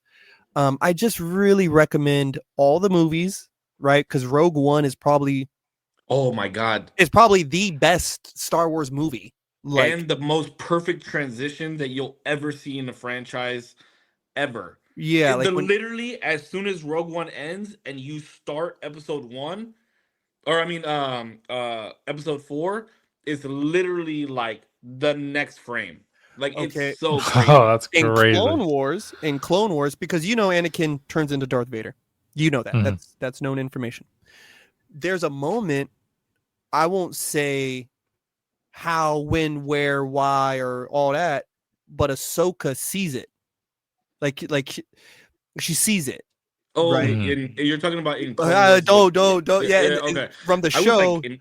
I just really recommend all the movies, right? Because Rogue One is probably Oh my god. the best Star Wars movie. Like, And the most perfect transition that you'll ever see in the franchise ever. yeah, like Literally as soon as Rogue One ends and you start episode 1, or I mean episode 4 is literally like the next frame. Like Okay. it's so crazy. Oh, that's in crazy. Clone Wars, because you know Anakin turns into Darth Vader. You know that. Mhm. That's known information. There's a moment, I won't say how, when, where, why, or all that, but Ahsoka sees it. Like she sees it. Oh, Right. You're talking about in Clone Wars, Don't. Yeah, okay. from the I was show. like,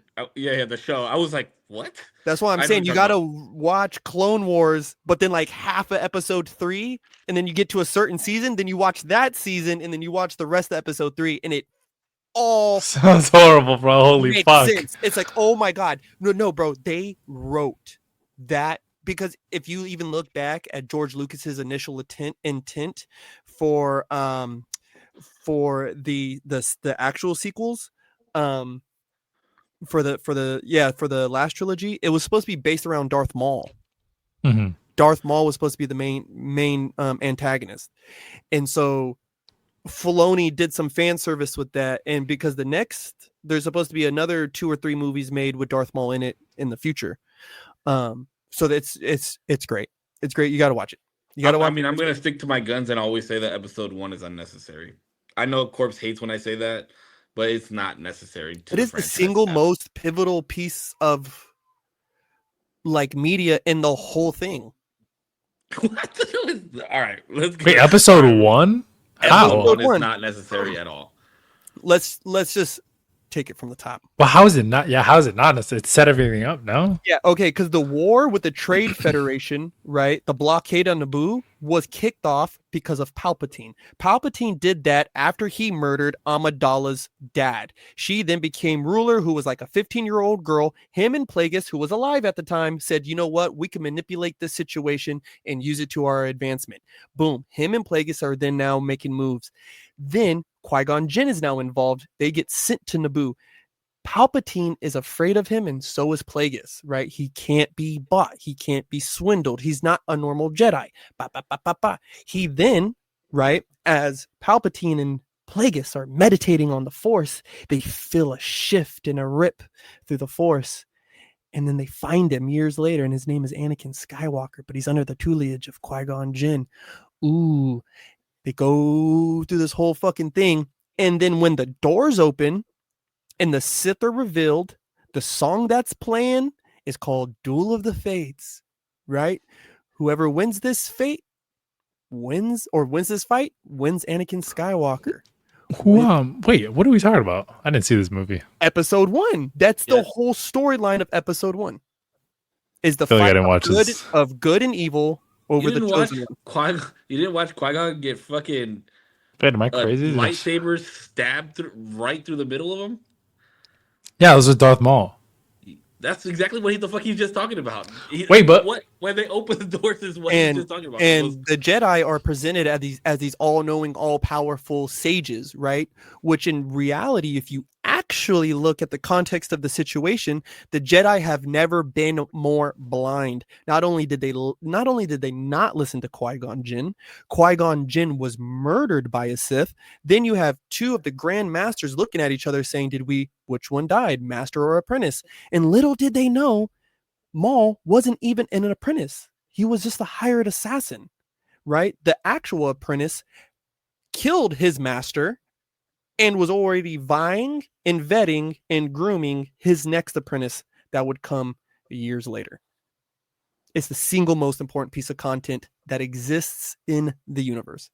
the show. I was like, what? That's why I'm I know saying what you you're got talking to watch Clone Wars, but then like half of episode 3, and then you get to a certain season, then you watch that season, and then you watch the rest of episode 3, and it all Sounds horrible, bro. Holy makes fuck. sense. It's like, oh my god, no, bro, they wrote that because if you even look back at George Lucas's initial intent for the actual sequels, for the last trilogy, it was supposed to be based around Darth Maul. Mm-hmm. Darth Maul was supposed to be the main antagonist, and so Filoni did some fan service with that. And because there's supposed to be another 2 or 3 movies made with Darth Maul in it in the future, so it's great. It's great. You got to watch it. You gotta I watch. mean, I'm gonna stick to my guns and always say that episode 1 is unnecessary. I know Corpse hates when I say that, but it's not necessary to It the is the franchise. single most pivotal piece of like media in the whole thing. What the hell is all right? Let's Wait, get episode all right, 1? Episode How? 1 is one. not necessary at all. Let's just take it from the top. Well, how is it not? Yeah, how is it not? It set everything up, no? Yeah, okay, because the war with the Trade Federation, right? The blockade on Naboo was kicked off because of Palpatine. Palpatine did that after he murdered Amidala's dad. She then became ruler, who was like a 15-year-old girl. Him and Plagueis, who was alive at the time, said, you know what? We can manipulate this situation and use it to our advancement. Boom. Him and Plagueis are then now making moves. Then Qui-Gon Jinn is now involved. They get sent to Naboo. Palpatine is afraid of him, and so is Plagueis, right? He can't be bought. He can't be swindled. He's not a normal Jedi. Ba, ba, ba, ba, ba. He then, right, as Palpatine and Plagueis are meditating on the Force, they feel a shift and a rip through the Force. And then they find him years later, and his name is Anakin Skywalker, but he's under the tutelage of Qui-Gon Jinn. Ooh, they go through this whole fucking thing. And then when the doors open, and the Sith are revealed, the song that's playing is called Duel of the Fates, right? Whoever wins this fight wins this fight, wins Anakin Skywalker. Wait, what are we talking about? I didn't see this movie. Episode 1. That's the Yes. whole storyline of episode 1. Is the feel like I fight didn't watch of good, this. of good and evil over You the didn't watch chosen one. You didn't watch Qui-Gon get fucking Wait, am I crazy? lightsabers stabbed right through the middle of him? Yeah, it was with Darth Maul. That's exactly what the fuck he's just talking about. Wait, but- what when they open the doors is what he's just talking about. And the Jedi are presented as these all-knowing, all-powerful sages, right? Which in reality, if you actually look at the context of the situation, the Jedi have never been more blind. Not only did they not listen to Qui-Gon Jinn was murdered by a Sith. Then you have two of the Grand Masters looking at each other saying, which one died, master or apprentice? And little did they know, Maul wasn't even an apprentice. He was just a hired assassin, right? The actual apprentice killed his master and was already vying and vetting and grooming his next apprentice that would come years later. It's the single most important piece of content that exists in the universe.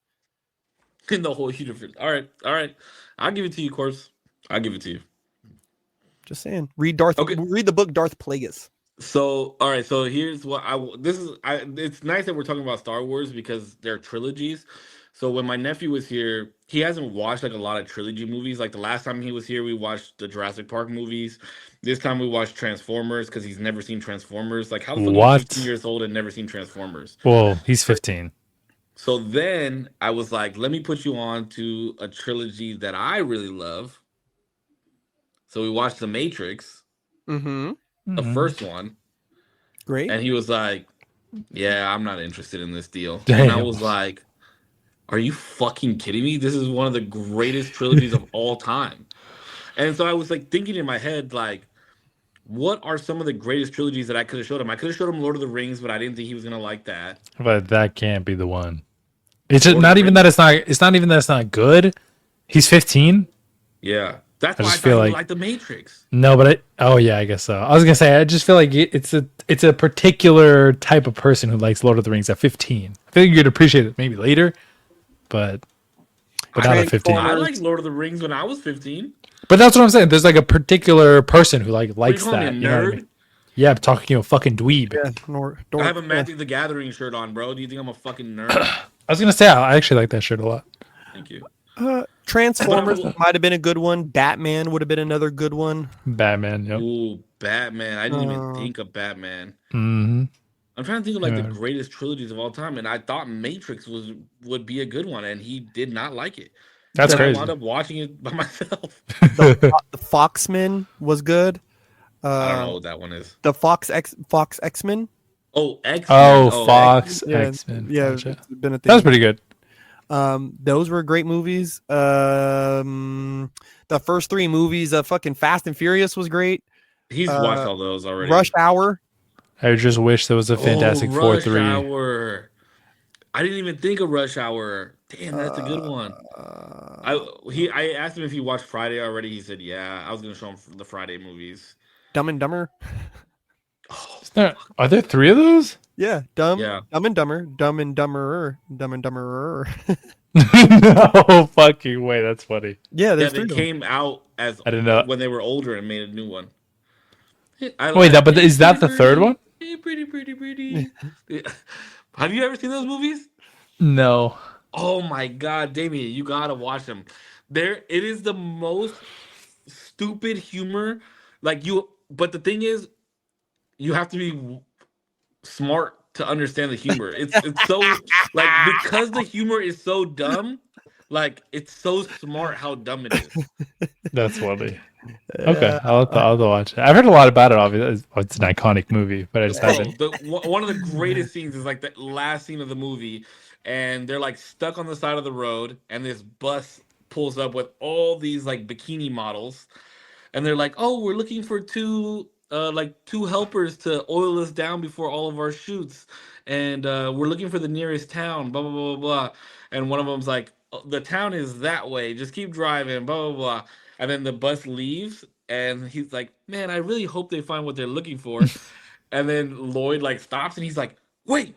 in the whole universe. All right. I'll give it to you, Corpse. I'll give it to you. Just saying. Read the book Darth Plagueis. So, all right. So here's what it's nice that we're talking about Star Wars because they're trilogies. So when my nephew was here, he hasn't watched like a lot of trilogy movies. Like the last time he was here, we watched the Jurassic Park movies. This time we watched Transformers because he's never seen Transformers. Like how the fuck are you 15 years old and never seen Transformers? Well, he's 15. So then I was like, let me put you on to a trilogy that I really love. So we watched The Matrix, Mm-hmm. the first one. Great. And he was like, yeah, I'm not interested in this deal. Damn. And I was like, are you fucking kidding me? This is one of the greatest trilogies of all time. And so I was like thinking in my head, like, what are some of the greatest trilogies that I could have showed him? I could have showed him Lord of the Rings, but I didn't think he was gonna like that. But that can't be the one. It's just Lord of not the even Rings? that it's not even that it's not good. He's 15. Yeah. That's I why I just thought feel he like- would like The Matrix. No, but I guess so. I was gonna say I just feel like it's a particular type of person who likes Lord of the Rings at 15. I think you'd appreciate it maybe later, but not at 15. I liked Lord of the Rings when I was 15. But that's what I'm saying. There's like a particular person who likes calling that. me a You know what I nerd? mean? Yeah, I'm talking fucking dweeb. Yeah, I have a Magic the Gathering shirt on, bro. Do you think I'm a fucking nerd? I was gonna say I actually like that shirt a lot. Thank you. Transformers might have been a good one. Batman would have been another good one. Batman. Yep. Ooh, Batman. I didn't even think of Batman. Mm-hmm. I'm trying to think of like Yeah. the greatest trilogies of all time, and I thought Matrix would be a good one, and he did not like it. That's And crazy. I wound up watching it by myself. The Foxmen was good. I don't know what that one is. The Fox X-Men. Oh, X. Oh, Fox Yeah, X-Men. Yeah, Gotcha. it's been a thing. That was pretty good. Those were great movies. The first three movies of fucking Fast and Furious was great. He's watched all those already. Rush Hour. I just wish there was a Fantastic Four Rush 3. Hour. I didn't even think of Rush Hour. Damn, that's a good one. I asked him if he watched Friday already. He said, "Yeah." I was gonna show him the Friday movies. Dumb and Dumber. Oh, Are there 3 of those? Yeah, yeah. Dumb and Dumber, Dumb and Dumberer, Dumb and Dumberer. No fucking way. That's funny. Yeah, Yeah, there's they 3 of them. came out as I didn't know. when they were older and made a new one. I Wait, like, but hey, is that pretty the third birdie. one? Hey, pretty. Yeah. Have you ever seen those movies? No. Oh my god, Damien, you gotta watch them. It is the most stupid humor. But the thing is, you have to be smart to understand the humor. It's so like because the humor is so dumb, like it's so smart how dumb it is. That's funny. Okay, I'll have to watch it. I've heard a lot about it. Obviously, it's an iconic movie, but I just Bro, haven't. one of the greatest scenes is like the last scene of the movie, and they're like stuck on the side of the road, and this bus pulls up with all these like bikini models, and they're like, "Oh, we're looking for two helpers to oil us down before all of our shoots, and we're looking for the nearest town." Blah blah blah blah blah. And one of them's like, "Oh, the town is that way. Just keep driving." Blah blah blah. And then the bus leaves, and he's like, "Man, I really hope they find what they're looking for." And then Lloyd like stops, and he's like, "Wait!"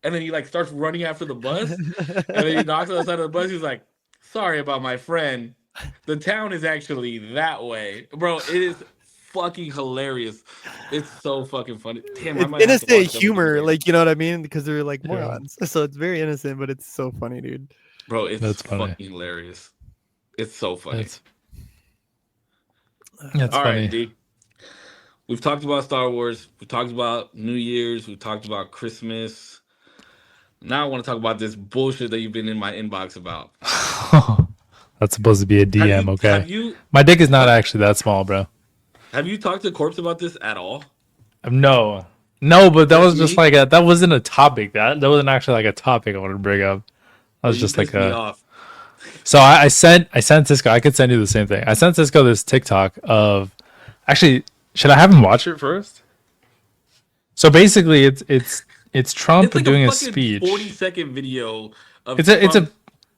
And then he like starts running after the bus, and then he knocks on the side of the bus. He's like, "Sorry about my friend. The town is actually that way, bro." It is fucking hilarious. It's so fucking funny. Damn, I It's might have to innocent watch that humor, again. like you know what I mean, because they're like Yeah. morons. So it's very innocent, but it's so funny, dude. Bro, it's That's funny. fucking hilarious. It's so funny. That's All funny. right, D. We've talked about Star Wars. We talked about New Year's. We talked about Christmas. Now I want to talk about this bullshit that you've been in my inbox about. That's supposed to be a DM, okay? Have you My dick is not actually that small, bro. have you talked to Corpse about this at all? No, but that was just like that wasn't a topic. That wasn't actually like a topic I wanted to bring up. That was You just like pissed me off. So I sent Cisco. I could send you the same thing. I sent Cisco this TikTok of. Actually, should I have him watch it first? So basically, it's Trump It's like doing a a fucking speech. 40-second video of It's a Trump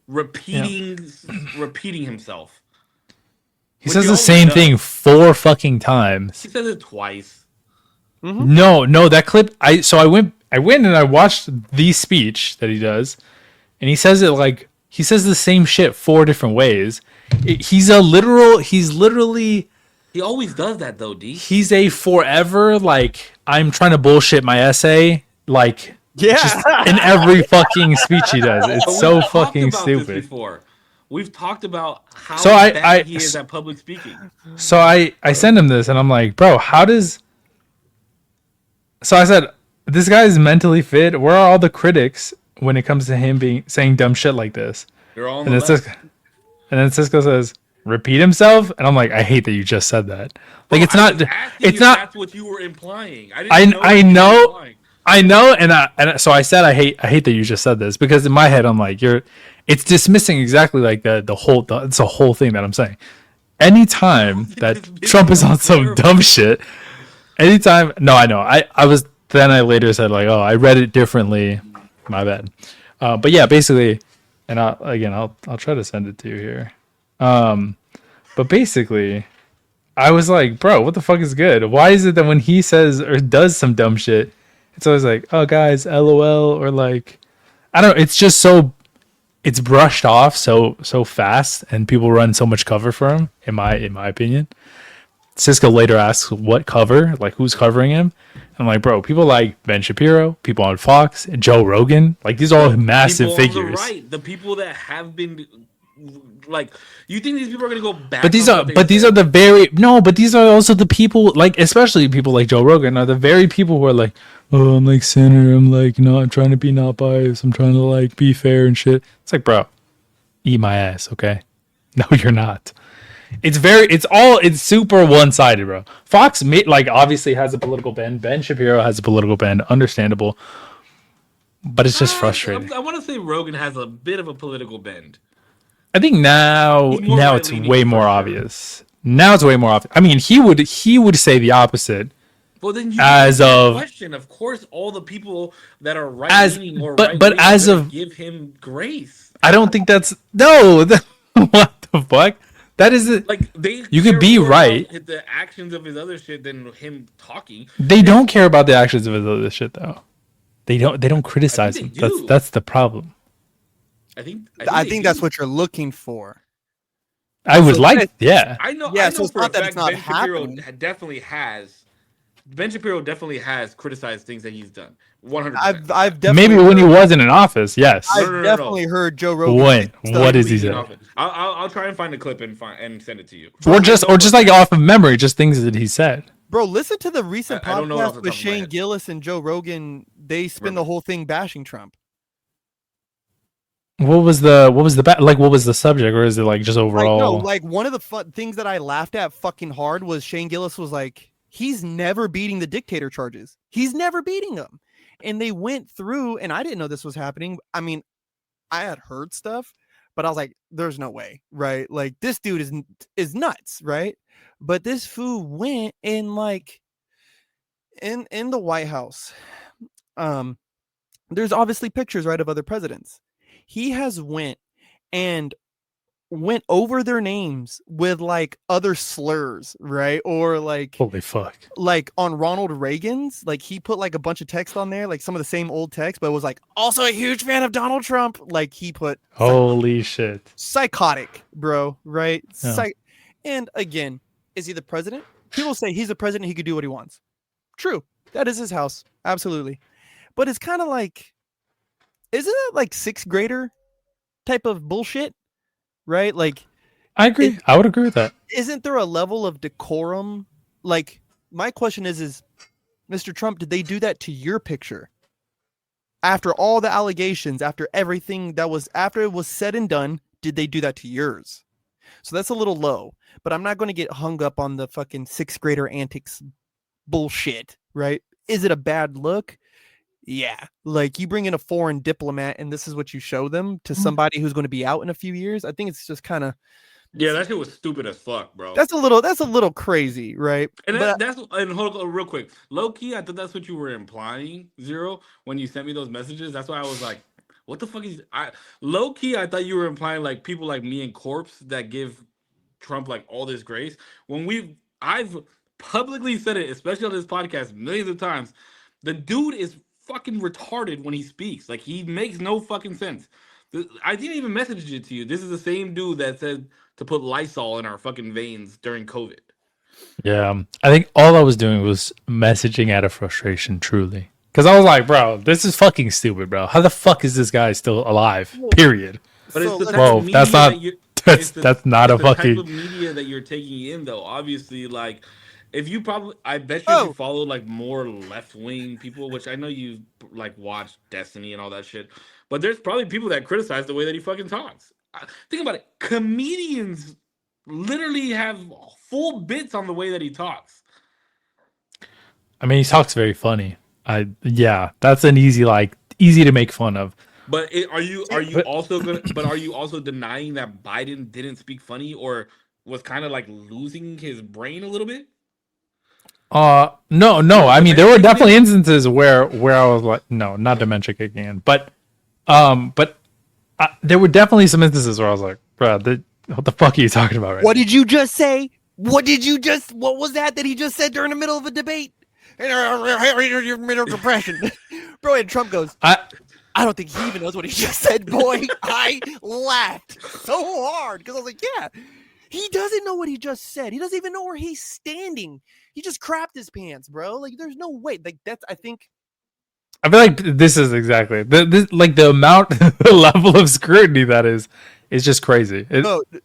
repeating himself. He Which says he the always same does. thing 4 fucking times. He says it twice. No, that clip. I went and I watched the speech that he does, and he says it like he says the same shit 4 different ways. He's literally. He always does that though, D. He's a forever like I'm trying to bullshit my essay like just in every fucking speech he does. But It's we've so talked fucking about this stupid. before. We've talked about how So bad he is at public speaking. So I send him this and I'm like, bro, how does? So I said, this guy is mentally fit. Where are all the critics when it comes to him saying dumb shit like this? You're all on And the then left. Cisco says, repeat himself, and I'm like, I hate that you just said that. Like Bro, it's I not. was asking It's if not. That's what you were implying. I didn't I know. know. You were implying. I know, and so I said I hate that you just said this because in my head I'm like it's dismissing exactly like it's a whole thing that I'm saying. Anytime that Trump is on some dumb shit, anytime I know I was then I later said like I read it differently, my bad. But yeah, basically, and I'll try to send it to you here. But basically, I was like, bro, what the fuck is good? Why is it that when he says or does some dumb shit, it's always like, oh guys, LOL, or like, I don't know. It's just it's brushed off so fast, and people run so much cover for him. In my opinion, Cisco later asks what cover, like who's covering him. And I'm like, bro, people like Ben Shapiro, people on Fox, and Joe Rogan, like these are all massive People on figures. the right, the people that have been like, you think these people are gonna go back? But these are the very but these are also the people like, especially people like Joe Rogan, are the very people who are like, oh, I'm like center, I'm like I'm trying to be not biased, I'm trying to like be fair and shit. It's like, bro, eat my ass, okay? No, you're not. It's super one-sided, bro. Fox like obviously has a political bend. Ben Shapiro has a political bend, understandable. But it's just frustrating. I want to say Rogan has a bit of a political bend. I think now it's right-leaning way for more sure. obvious. Now it's way more obvious. I mean, he would say the opposite Well, then you as answer that of question. Of course, all the people that are right as leaning or but right but wing are as gonna of give him grace. I don't think that's no. What the fuck? That is it. Like they You could care be more right. about the actions of his other shit than him talking. They If don't care about the actions of his other shit though. They don't I think criticize they him. do. That's the problem. I They think that's do. what you're looking for. I would So like, yeah. I so know it's for a not that it's fact not happening. Ben Shapiro definitely has criticized things that he's done. 100%. I've Maybe definitely when he heard, wasn't in office, yes. No, I've no, no, no. definitely heard Joe Rogan say When? stuff. What does he Strictly in say? office. I'll try and find a clip and send it to you. Bro, Or just like off of memory, just things that he said. Bro, listen to the recent I don't know it off podcast the with top of my Shane head. Gillis and Joe Rogan. They spend the whole thing bashing Trump. What was the what was the subject, or is it like just overall? Like one of the things that I laughed at fucking hard was Shane Gillis was like, he's never beating the dictator charges. He's never beating them. And they went through, and I didn't know this was happening. I mean, I had heard stuff, but I was like, there's no way, right? Like this dude is nuts, right? But this fool went in like in the White House. There's obviously pictures, right, of other presidents. He has went over their names with like other slurs, right? Or like Holy fuck. like on Ronald Reagan's, like he put like a bunch of text on there, like some of the same old text, but it was like also a huge fan of Donald Trump. Like he put Holy shit. psychotic, bro, right? Yeah. And again, is he the president? People say he's the president, he could do what he wants. True. That is his house. Absolutely. But it's kind of like, isn't that like sixth grader type of bullshit? Right? Like, I agree. I would agree with that. Isn't there a level of decorum? Like, my question is Mr. Trump, did they do that to your picture? After all the allegations, after everything after it was said and done, did they do that to yours? So that's a little low, but I'm not going to get hung up on the fucking sixth grader antics bullshit, right? Is it a bad look? Yeah. Like you bring in a foreign diplomat and this is what you show them to somebody who's going to be out in a few years. I think it's just kind of, yeah, that shit was stupid as fuck, bro. That's a little crazy, right? And hold on, real quick. Low key, I thought that's what you were implying, Zero, when you sent me those messages. That's why I was like, what the fuck is low key, I thought you were implying like people like me and Korpsx that give Trump like all this grace. I've publicly said it, especially on this podcast, millions of times. The dude is fucking retarded when he speaks. Like he makes no fucking sense. I didn't even message it to you. This is the same dude that said to put Lysol in our fucking veins during COVID. Yeah. I think all I was doing was messaging out of frustration, truly. Because I was like, bro, this is fucking stupid, bro. How the fuck is this guy still alive? Period. But it's the type Whoa, of media that's not that's not a the type fucking of media that you're taking in, though. Obviously, like if you I bet you if you follow like more left wing people, which I know you like watch Destiny and all that shit, but there's probably people that criticize the way that he fucking talks. Think about it. Comedians literally have full bits on the way that he talks. I mean, he talks very funny. Yeah, that's an easy to make fun of. But are you also denying that Biden didn't speak funny or was kind of like losing his brain a little bit? No. I mean, there were definitely instances where I was like, no, not dementia kicking in, but there were definitely some instances where I was like, bro, what the fuck are you talking about right What did you just say? What was that he just said during the middle of a debate? Middle depression. Bro, and Trump goes, I don't think he even knows what he just said, boy. I laughed so hard because I was like, yeah, he doesn't know what he just said. He doesn't even know where he's standing. He just crapped his pants, bro. Like, there's no way. Like, I feel like this is exactly the amount, the level of scrutiny that is just crazy.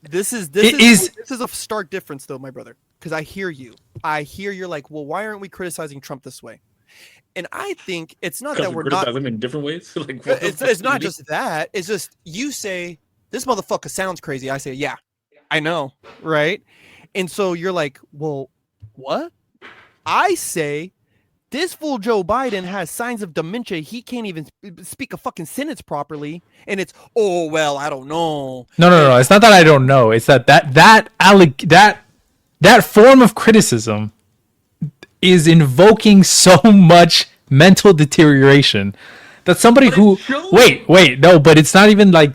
This is a stark difference, though, my brother. Because I hear you. You're like, well, why aren't we criticizing Trump this way? And I think it's not that we're not him in different ways. Like, it's not just that. It's just you say this motherfucker sounds crazy. I say, yeah, I know, right? And so you're like, well, what? I say this fool Joe Biden has signs of dementia. He can't even speak a fucking sentence properly. And it's, oh, well, I don't know. No. It's not that I don't know. It's that form of criticism is invoking so much mental deterioration that somebody But who it's showing. wait, no, but it's not even like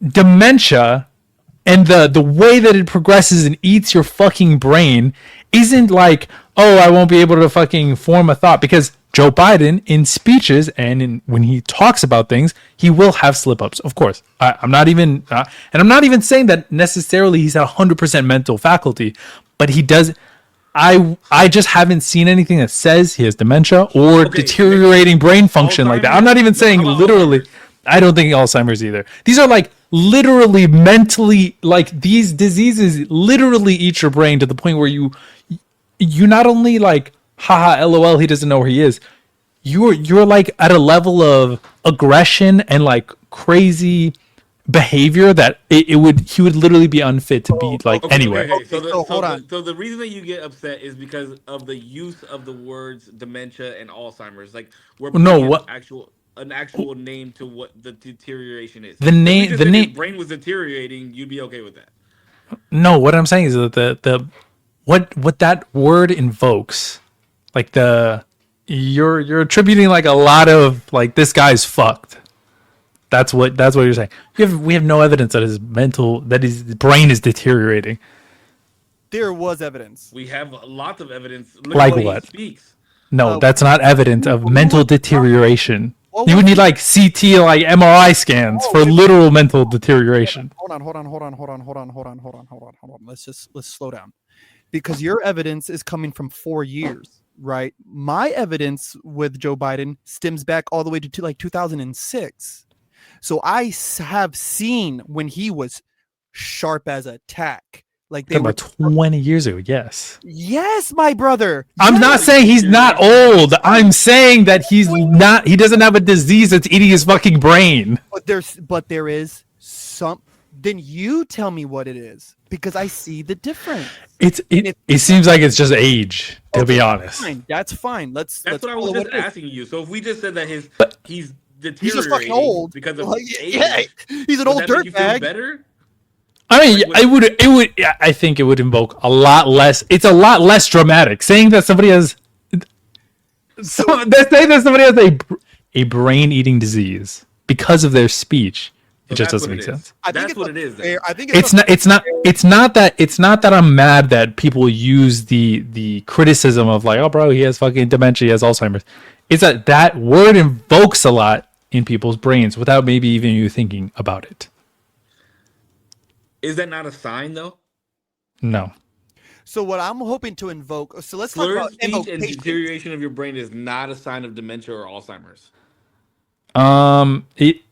dementia and the way that it progresses and eats your fucking brain isn't like, oh, I won't be able to fucking form a thought, because Joe Biden in speeches and when he talks about things, he will have slip ups. Of course, I'm not even, and I'm not even saying that necessarily he's at 100% mental faculty, but he does. I just haven't seen anything that says he has dementia or deteriorating brain function like that. I'm not even saying literally. Alzheimer's? I don't think Alzheimer's either. These are like literally mentally, like these diseases literally eat your brain to the point where you not only like, haha, lol, he doesn't know where he is. You're like at a level of aggression and like crazy behavior that he would literally be unfit to be like anywhere. Okay. hold on. So the reason that you get upset is because of the use of the words dementia and Alzheimer's. Like we're No, putting what an actual name to what the deterioration is. the If we name just the said his name brain was deteriorating, you'd be okay with that. No, what I'm saying is that the what that word invokes, like you're attributing like a lot of like this guy's fucked. That's what you're saying. We have no evidence that his brain is deteriorating. There was evidence. We have lots of evidence. Look Like at the way what? he speaks. No, that's not evidence of mental deterioration. What You would was need like CT, like MRI scans for literal mental deterioration. Hold on. Let's slow down. Because your evidence is coming from 4 years, right? My evidence with Joe Biden stems back all the way to like 2006. So I have seen when he was sharp as a tack. Like they were About 20 years ago, yes. Yes, my brother. I'm not saying he's not old. I'm saying that he doesn't have a disease that's eating his fucking brain. But there is some. Then you tell me what it is, because I see the difference. It seems like it's just age, to be honest. Fine. That's fine. That's what I was follow just it is. asking you. So if we just said that he's He's deteriorating just fucking old because of Like, age, yeah, he's an would old that make you feel dirtbag. better? I mean, Like, I think it would invoke a lot less. It's a lot less dramatic. Saying that somebody has, a brain-eating disease because of their speech, it just doesn't make sense. I think That's what it is. then. I think It's not that I'm mad that people use the criticism of like, oh bro, he has fucking dementia, he has Alzheimer's. It's that word invokes a lot in people's brains without maybe even you thinking about it. Is that not a sign though? No. So what I'm hoping to invoke. So let's talk Slurred about speech and invocation. deterioration of your brain is not a sign of dementia or Alzheimer's. It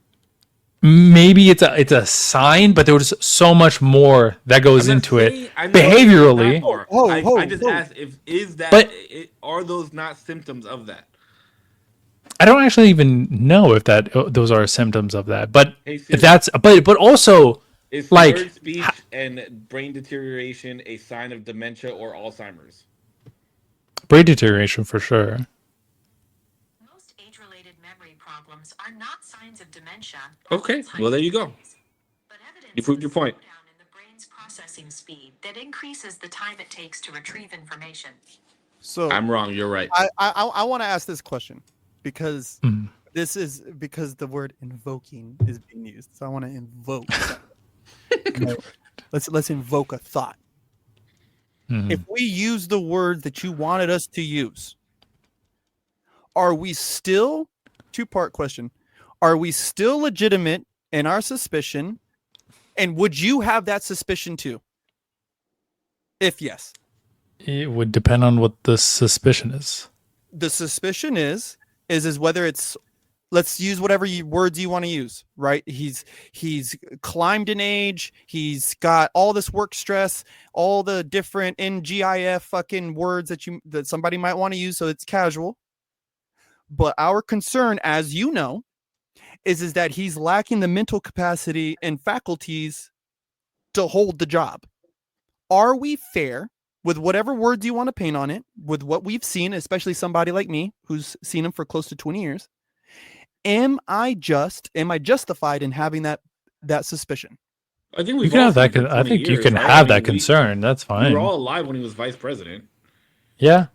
maybe it's a sign, but there was so much more that goes into it behaviorally. I just asked are those not symptoms of that? I don't actually even know if those are symptoms of that, but Hey, Siri. but also Is like slurred speech and brain deterioration a sign of dementia or Alzheimer's? brain deterioration for sure. Most age-related memory problems are not signs of dementia. Okay, well there you go. But evidence You proved your of a point. slowdown in the brain's processing speed that increases the time it takes to retrieve information. So I'm wrong. You're right. I want to ask this question because Mhm. this is because the word invoking is being used. So I want to invoke. Let's invoke a thought. Mhm. If we use the word that you wanted us to use, are we still, two-part question, are we still legitimate in our suspicion? And would you have that suspicion too? If yes. It would depend on what the suspicion is. The suspicion is whether it's, let's use whatever words you want to use, right? He's climbed in age. He's got all this work stress, all the different NGIF fucking words that somebody might want to use. So it's casual. But our concern, as you know, is that he's lacking the mental capacity and faculties to hold the job. Are we fair with whatever words you want to paint on it, with what we've seen, especially somebody like me who's seen him for close to 20 years? Am I justified in having that suspicion? I think You we've can all have that. seen it for I 20 think you years, can right? have I that mean, concern. That's We fine. were all alive when he was vice president. Yeah.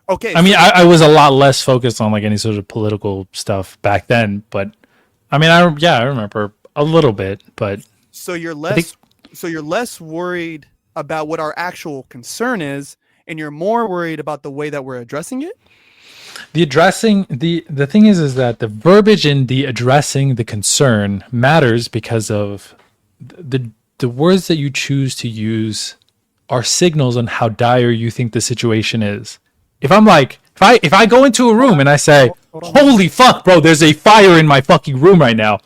Okay. I mean, I was a lot less focused on like any sort of political stuff back then, but I mean, I remember a little bit, but so you're I think less worried about what our actual concern is, and you're more worried about the way that we're addressing it. the addressing the thing is that the verbiage in the addressing the concern matters because of the words that you choose to use are signals on how dire you think the situation is. If I'm like, if I go into a room and I say, "Holy fuck, bro, there's a fire in my fucking room right now,"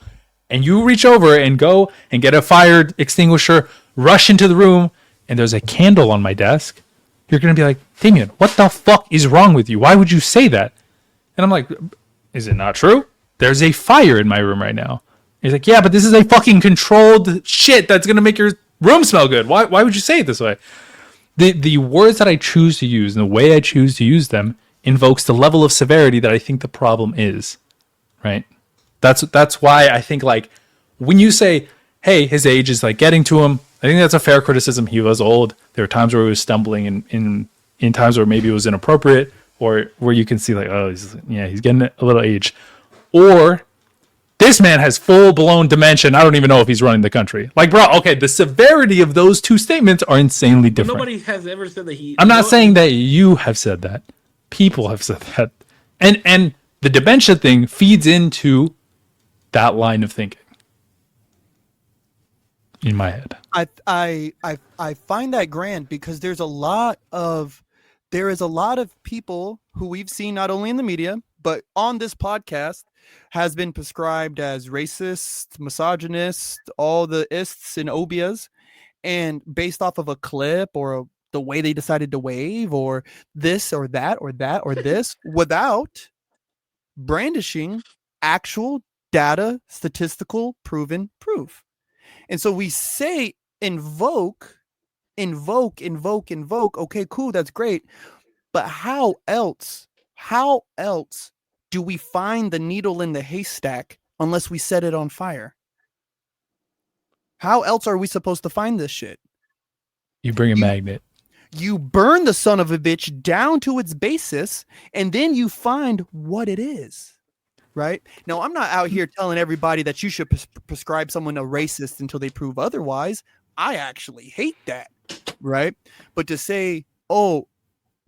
and you reach over and go and get a fire extinguisher, rush into the room, and there's a candle on my desk, you're gonna be like, "Damien, what the fuck is wrong with you? Why would you say that?" And I'm like, "Is it not true? There's a fire in my room right now." He's like, "Yeah, but this is a fucking controlled shit that's gonna make your room smell good. Why would you say it this way?" The words that I choose to use and the way I choose to use them invokes the level of severity that I think the problem is. Right? That's why I think like when you say, "Hey, his age is like getting to him," I think that's a fair criticism. He was old. There were times where he was stumbling in times where maybe it was inappropriate or where you can see like, oh, he's getting a little age. Or this man has full-blown dementia, and I don't even know if he's running the country. Like, bro, okay, the severity of those two statements are insanely different. Nobody has ever said that he. I'm not saying that you have said that. People have said that. And the dementia thing feeds into that line of thinking in my head. I find that grand because there is a lot of people who we've seen not only in the media but on this podcast has been prescribed as racist, misogynist, all the ists and obias, and based off of a clip or the way they decided to wave or this or that or that or this without brandishing actual data, statistical proven proof. And so we say invoke. Okay, cool, that's great. But how else do we find the needle in the haystack unless we set it on fire? How else are we supposed to find this shit? You bring a magnet. You burn the son of a bitch down to its basis, and then you find what it is. Right? Now, I'm not out here telling everybody that you should prescribe someone a racist until they prove otherwise. I actually hate that. Right? But to say, oh,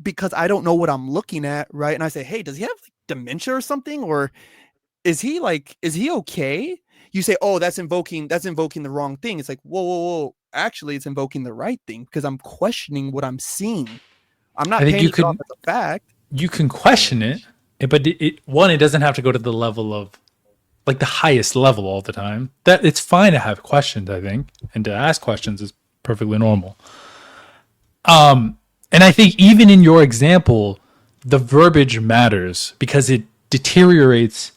because I don't know what I'm looking at, right? And I say, hey, does he have like dementia or something? Or is he okay? You say, oh, that's invoking the wrong thing. It's like, whoa. Actually, it's invoking the right thing because I'm questioning what I'm seeing. I'm not painting it off as a fact. You can question it, but it doesn't have to go to the level of like the highest level all the time. That it's fine to have questions, I think, and to ask questions is perfectly normal. And I think even in your example, the verbiage matters because it deteriorates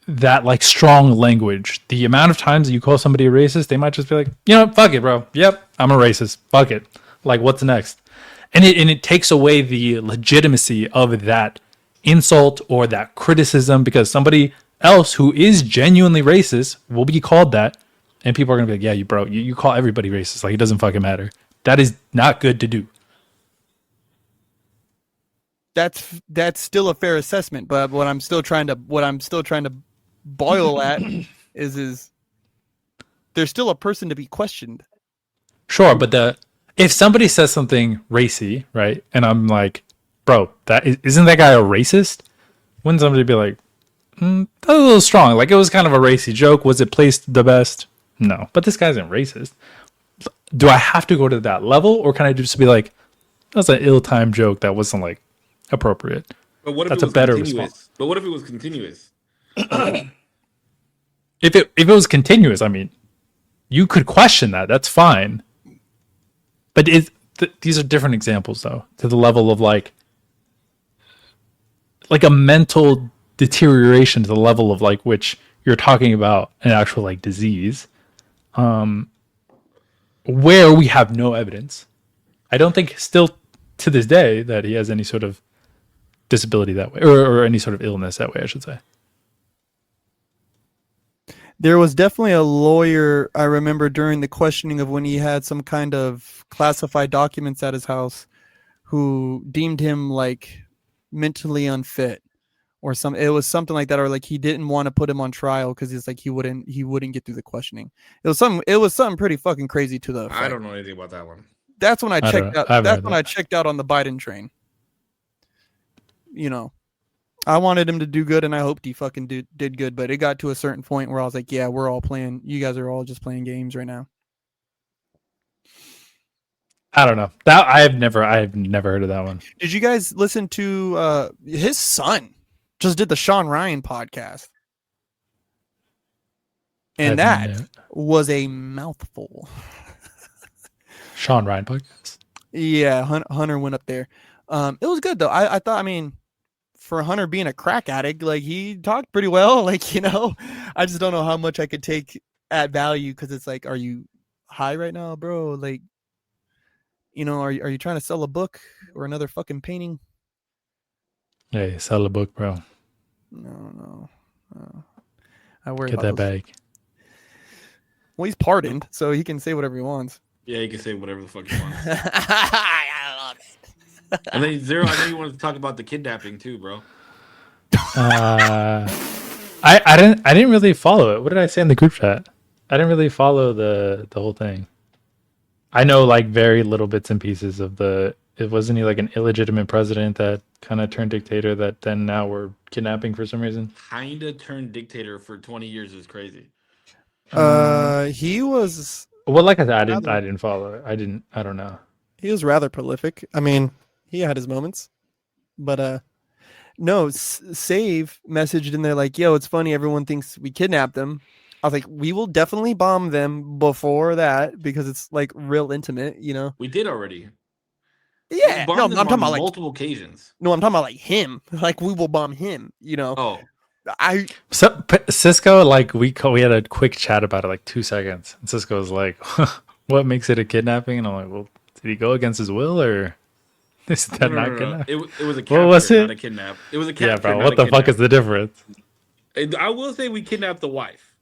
that like strong language. The amount of times that you call somebody a racist, they might just be like, fuck it, bro. Yep, I'm a racist. Fuck it. Like, what's next? And it takes away the legitimacy of that insult or that criticism because somebody else who is genuinely racist will be called that, and people are gonna be like, yeah, you call everybody racist. Like, it doesn't fucking matter. That is not good to do. That's still a fair assessment, but what I'm still trying to boil at is there's still a person to be questioned. Sure, but if somebody says something racy, right, and I'm like, bro, isn't that guy a racist? Wouldn't somebody be like, that's a little strong? Like, it was kind of a racy joke. Was it placed the best? No, but this guy isn't racist. Do I have to go to that level, or can I just be like, that's an ill-timed joke that wasn't like appropriate? But what if That's it was a better continuous? response. But what if it was continuous? If it was continuous, I mean, you could question that. That's fine. But these are different examples, though, to the level of like a mental deterioration to the level of like which you're talking about an actual like disease, where we have no evidence. I don't think still to this day that he has any sort of disability that way, or any sort of illness that way, I should say. There was definitely a lawyer, I remember, during the questioning of when he had some kind of classified documents at his house, who deemed him like mentally unfit or some. It was something like that, or like he didn't want to put him on trial because he's like he wouldn't get through the questioning. It was something pretty fucking crazy to the effect. I don't know anything about that one. That's when I checked out. I haven't That's heard when that. I checked out on the Biden train. You know, I wanted him to do good, and I hoped he fucking did good. But it got to a certain point where I was like, yeah, we're all playing. You guys are all just playing games right now. I don't know. That I've never heard of that one. Did you guys listen to his son just did the Sean Ryan podcast? And that was a mouthful. Sean Ryan podcast? Yeah, Hunter went up there. It was good though. I thought, I mean, for Hunter being a crack addict, like he talked pretty well. Like, you know, I just don't know how much I could take at value because it's like, are you high right now, bro? Like, you know, are you trying to sell a book or another fucking painting? Hey, sell a book, bro. No. I worry Get about that bag. Well, he's pardoned, so he can say whatever he wants. Yeah, he can say whatever the fuck he wants. I love it. And then Zero, I know you wanted to talk about the kidnapping too, bro. I didn't really follow it. What did I say in the group chat? I didn't really follow the whole thing. I know like very little bits and pieces of it wasn't he like an illegitimate president that kind of turned dictator that then now we're kidnapping for some reason? Kinda turned dictator for 20 years is crazy. He was. Well, like I said, I didn't follow it. I don't know. He was rather prolific. I mean, he had his moments, but no. Save messaged in there like, "Yo, it's funny. Everyone thinks we kidnapped them." I was like, "We will definitely bomb them before that because it's like real intimate, you know." We did already. Yeah, no, I'm talking about like multiple occasions. No, I'm talking about like him. Like we will bomb him, you know. Oh, So Cisco, like we had a quick chat about it, like 2 seconds. And Cisco was like, "What makes it a kidnapping?" And I'm like, "Well, did he go against his will, or is that not kidnapping?" It was a capture, What was it? not a kidnap. It was a capture. Yeah, bro. not What a the kidnap. fuck is the difference? I will say we kidnapped the wife.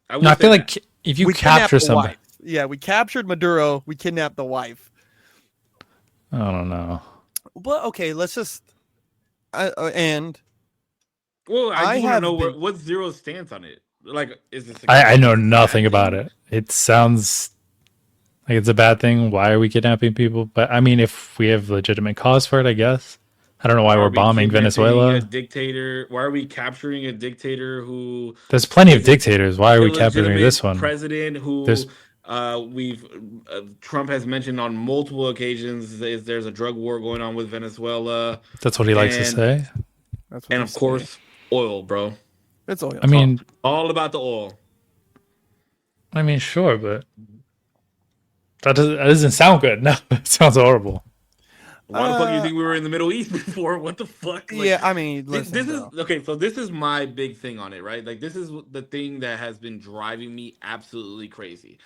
I feel like if you capture somebody, yeah, we captured Maduro. We kidnapped the wife. I don't know. But okay, let's just and. Well, I just want to know been... what's Zero's stance on it. Like, is this? I know nothing about it. It sounds like it's a bad thing. Why are we kidnapping people? But I mean, if we have legitimate cause for it, I guess. I don't know why we're bombing Venezuela. A dictator. Why are we capturing a dictator who? There's plenty of dictators. Why are we capturing this one? President who Trump has mentioned on multiple occasions is there's a drug war going on with Venezuela. That's what he likes to say. And of course, oil, bro. It's oil. I mean, all about the oil. I mean, sure, but that doesn't sound good. No, it sounds horrible. Why the fuck do you think we were in the Middle East before? What the fuck? Like, yeah, I mean, listen, this is okay. So this is my big thing on it, right? Like this is the thing that has been driving me absolutely crazy.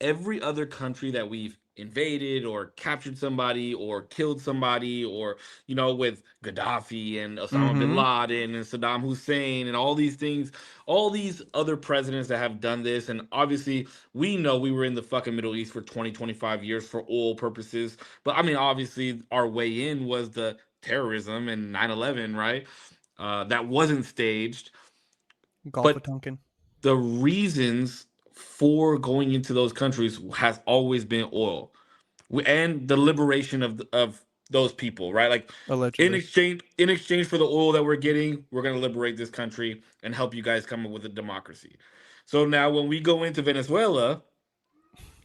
Every other country that we've invaded or captured somebody or killed somebody, or you know, with Gaddafi and Osama bin Laden and Saddam Hussein and all these things, all these other presidents that have done this, and obviously we know we were in the fucking Middle East for 25 years for oil purposes, but I mean obviously our way in was the terrorism and 9/11, right? That wasn't staged. Gulf of Tonkin. The reasons for going into those countries has always been oil and the liberation of those people, right? Like allegedly. in exchange for the oil that we're getting, we're going to liberate this country and help you guys come up with a democracy. So now when we go into Venezuela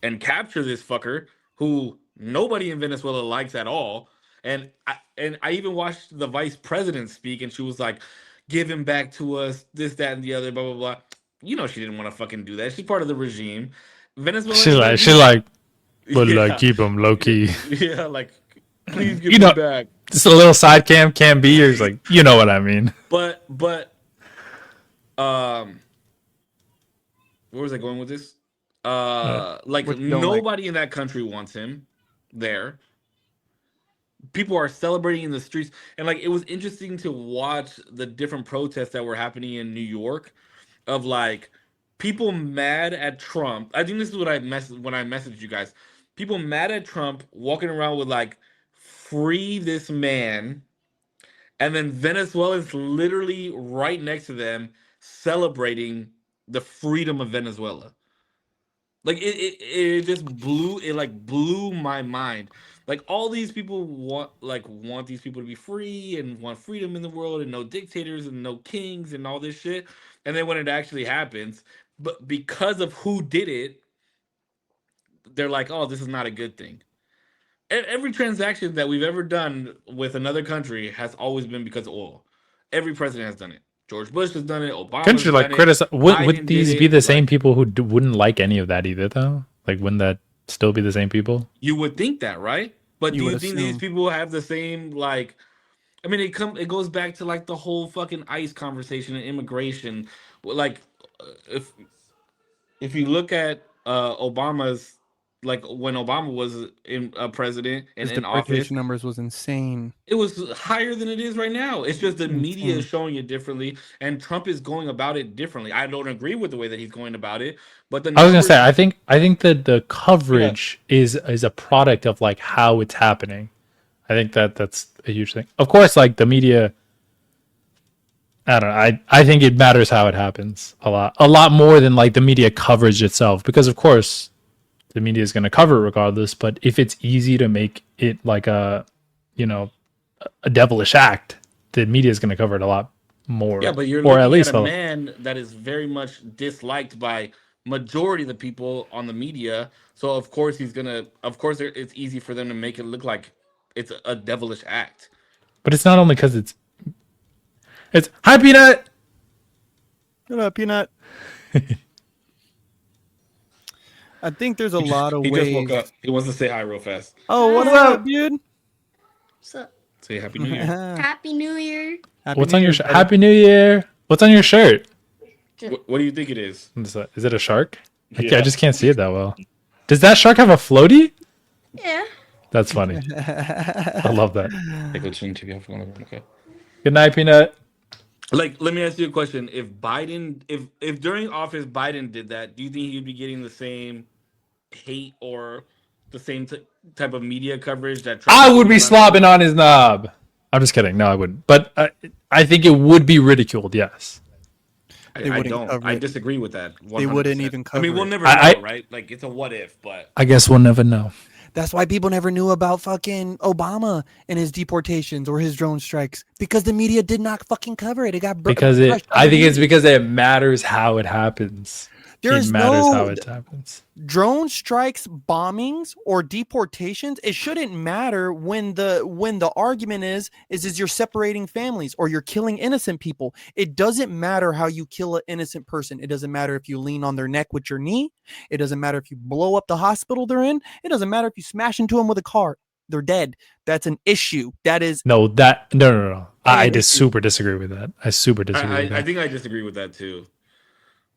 and capture this fucker who nobody in Venezuela likes at all, and I even watched the vice president speak, and she was like, give him back to us, this, that, and the other, blah, blah, blah. You know she didn't want to fucking do that. She's part of the regime. Venezuela. She like, but like keep him low key. Yeah, like please give me back. Just a little side can be yours, like you know what I mean. But where was I going with this? Like nobody in that country wants him there. People are celebrating in the streets, and like it was interesting to watch the different protests that were happening in New York. Of like people mad at Trump. I think this is what when I messaged you guys. People mad at Trump walking around with like free this man, and then Venezuela's literally right next to them celebrating the freedom of Venezuela. Like it just blew my mind. Like all these people want these people to be free and want freedom in the world and no dictators and no kings and all this shit. And then when it actually happens, but because of who did it, they're like, oh, this is not a good thing. Every transaction that we've ever done with another country has always been because of oil. Every president has done it. George Bush has done it. Couldn't Obama's you like done it. criticize? Would Biden did these be the it. same Like, people who wouldn't like any of that either, though? Like, wouldn't that still be the same people? you would think that, right? But You do would you think these assume. people have the same like? I mean, it goes back to like the whole fucking ICE conversation and immigration. Like, if you look at Obama's, like when Obama was in president and His in office, deportation numbers was insane. it was higher than it is right now. It's just the media is Insane. showing it differently, and Trump is going about it differently. I don't agree with the way that he's going about it, but the I was gonna say, numbers, I think that the yeah, coverage is a product of like how it's happening. I think that's a huge thing. Of course, like the media, I don't know. I think it matters how it happens a lot more than like the media coverage itself, because of course the media is going to cover it regardless. But if it's easy to make it like a, you know, a devilish act, the media is going to cover it a lot yeah, more, but you're or at looking at a least man that is very much disliked by majority of the people on the media. So of course he's gonna. Of course, it's easy for them to make it look like it's a devilish act. but it's not only because it's hi peanut. Shut up, Peanut. I think there's a He just, lot of he just woke ways. up. He wants to say hi real fast. Oh, what What's up, up? dude? What's up? Say Happy New Year. Happy New Year. Happy What's New on your Year, shirt? buddy. Happy New Year. What's on your shirt? What do you think it is? Is it a shark? Yeah. I just can't see it that well. Does that shark have a floaty? Yeah. That's funny. I love that. Okay. Good night, Peanut. Like, let me ask you a question: if Biden, if during office Biden did that, do you think he'd be getting the same hate or the same type of media coverage that Trump I is would be getting right slobbing on his knob. I'm just kidding. No, I wouldn't. But I think it would be ridiculed. Yes. now? They I wouldn't don't. cover I it. disagree with that. 100%. They wouldn't even I cover mean, we'll it. never know, I- right? Like, it's a what if, but I guess we'll never know. That's why people never knew about fucking Obama and his deportations or his drone strikes, because the media did not fucking cover it. It got Because brushed I think it's underneath. because it matters how it happens. There's It matters no how it happens. drone strikes, bombings, or deportations. It shouldn't matter when the argument is you're separating families or you're killing innocent people. It doesn't matter how you kill an innocent person. It doesn't matter if you lean on their neck with your knee. It doesn't matter if you blow up the hospital they're in. It doesn't matter if you smash into them with a car. They're dead. That's an issue. That is No, no. I an just issue. super disagree with that. I super disagree with that. I think I disagree with that too.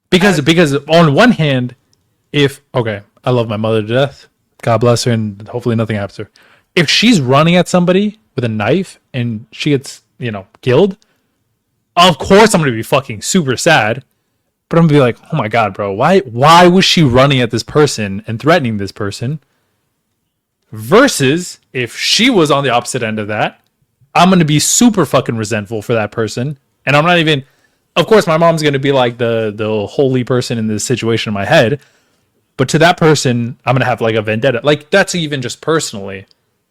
Because on one hand, if okay, I love my mother to death. God bless her, and hopefully nothing happens to her. If she's running at somebody with a knife and she gets, killed, of course I'm gonna be fucking super sad. But I'm gonna be like, oh my god, bro, why was she running at this person and threatening this person? Versus if she was on the opposite end of that, I'm gonna be super fucking resentful for that person. And I'm not even, of course, my mom's gonna be like the holy person in this situation in my head. But to that person, I'm gonna have like a vendetta. Like that's even just personally.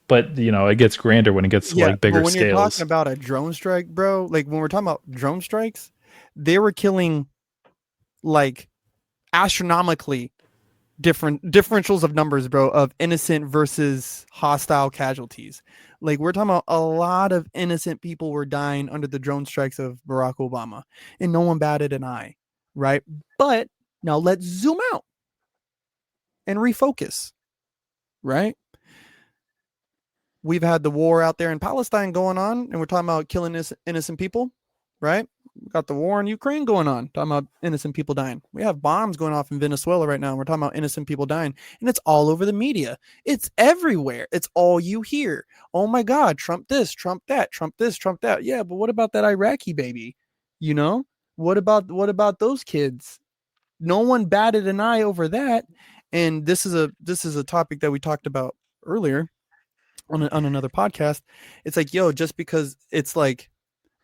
But it gets grander when it gets to like bigger but when you're scales. talking about a drone strike, bro, like when we're talking about drone strikes, they were killing like astronomically different differentials of numbers, bro, of innocent versus hostile casualties. Like we're talking about a lot of innocent people were dying under the drone strikes of Barack Obama, and no one batted an eye, right? But now let's zoom out and refocus, right? We've had the war out there in Palestine going on, and we're talking about killing innocent people, right? We got the war in Ukraine going on, talking about innocent people dying. We have bombs going off in Venezuela right now, and we're talking about innocent people dying, and it's all over the media. It's everywhere. It's all you hear. Oh my God, Trump this, Trump that, Trump this, Trump that. Yeah, but what about that Iraqi baby? What about those kids? No one batted an eye over that. And this is a topic that we talked about earlier on another podcast. It's like, yo, just because it's like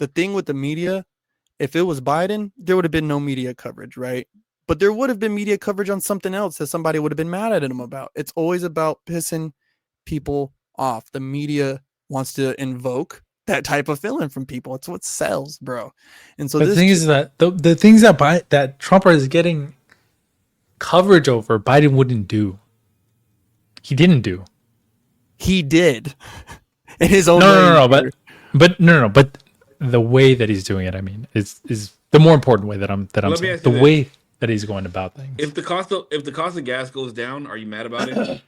the thing with the media, if it was Biden, there would have been no media coverage, right? But there would have been media coverage on something else that somebody would have been mad at him about. It's always about pissing people off. The media wants to invoke that type of feeling from people. It's what sells, bro. And so But the this thing is that the things that Trump is getting coverage over, Biden wouldn't do. He didn't do. he did in his own No, way. but the way that he's doing it, I mean, is the more important way that I'm Let me saying. ask The you way that he's going about things. If the cost of gas goes down, are you mad about it? Am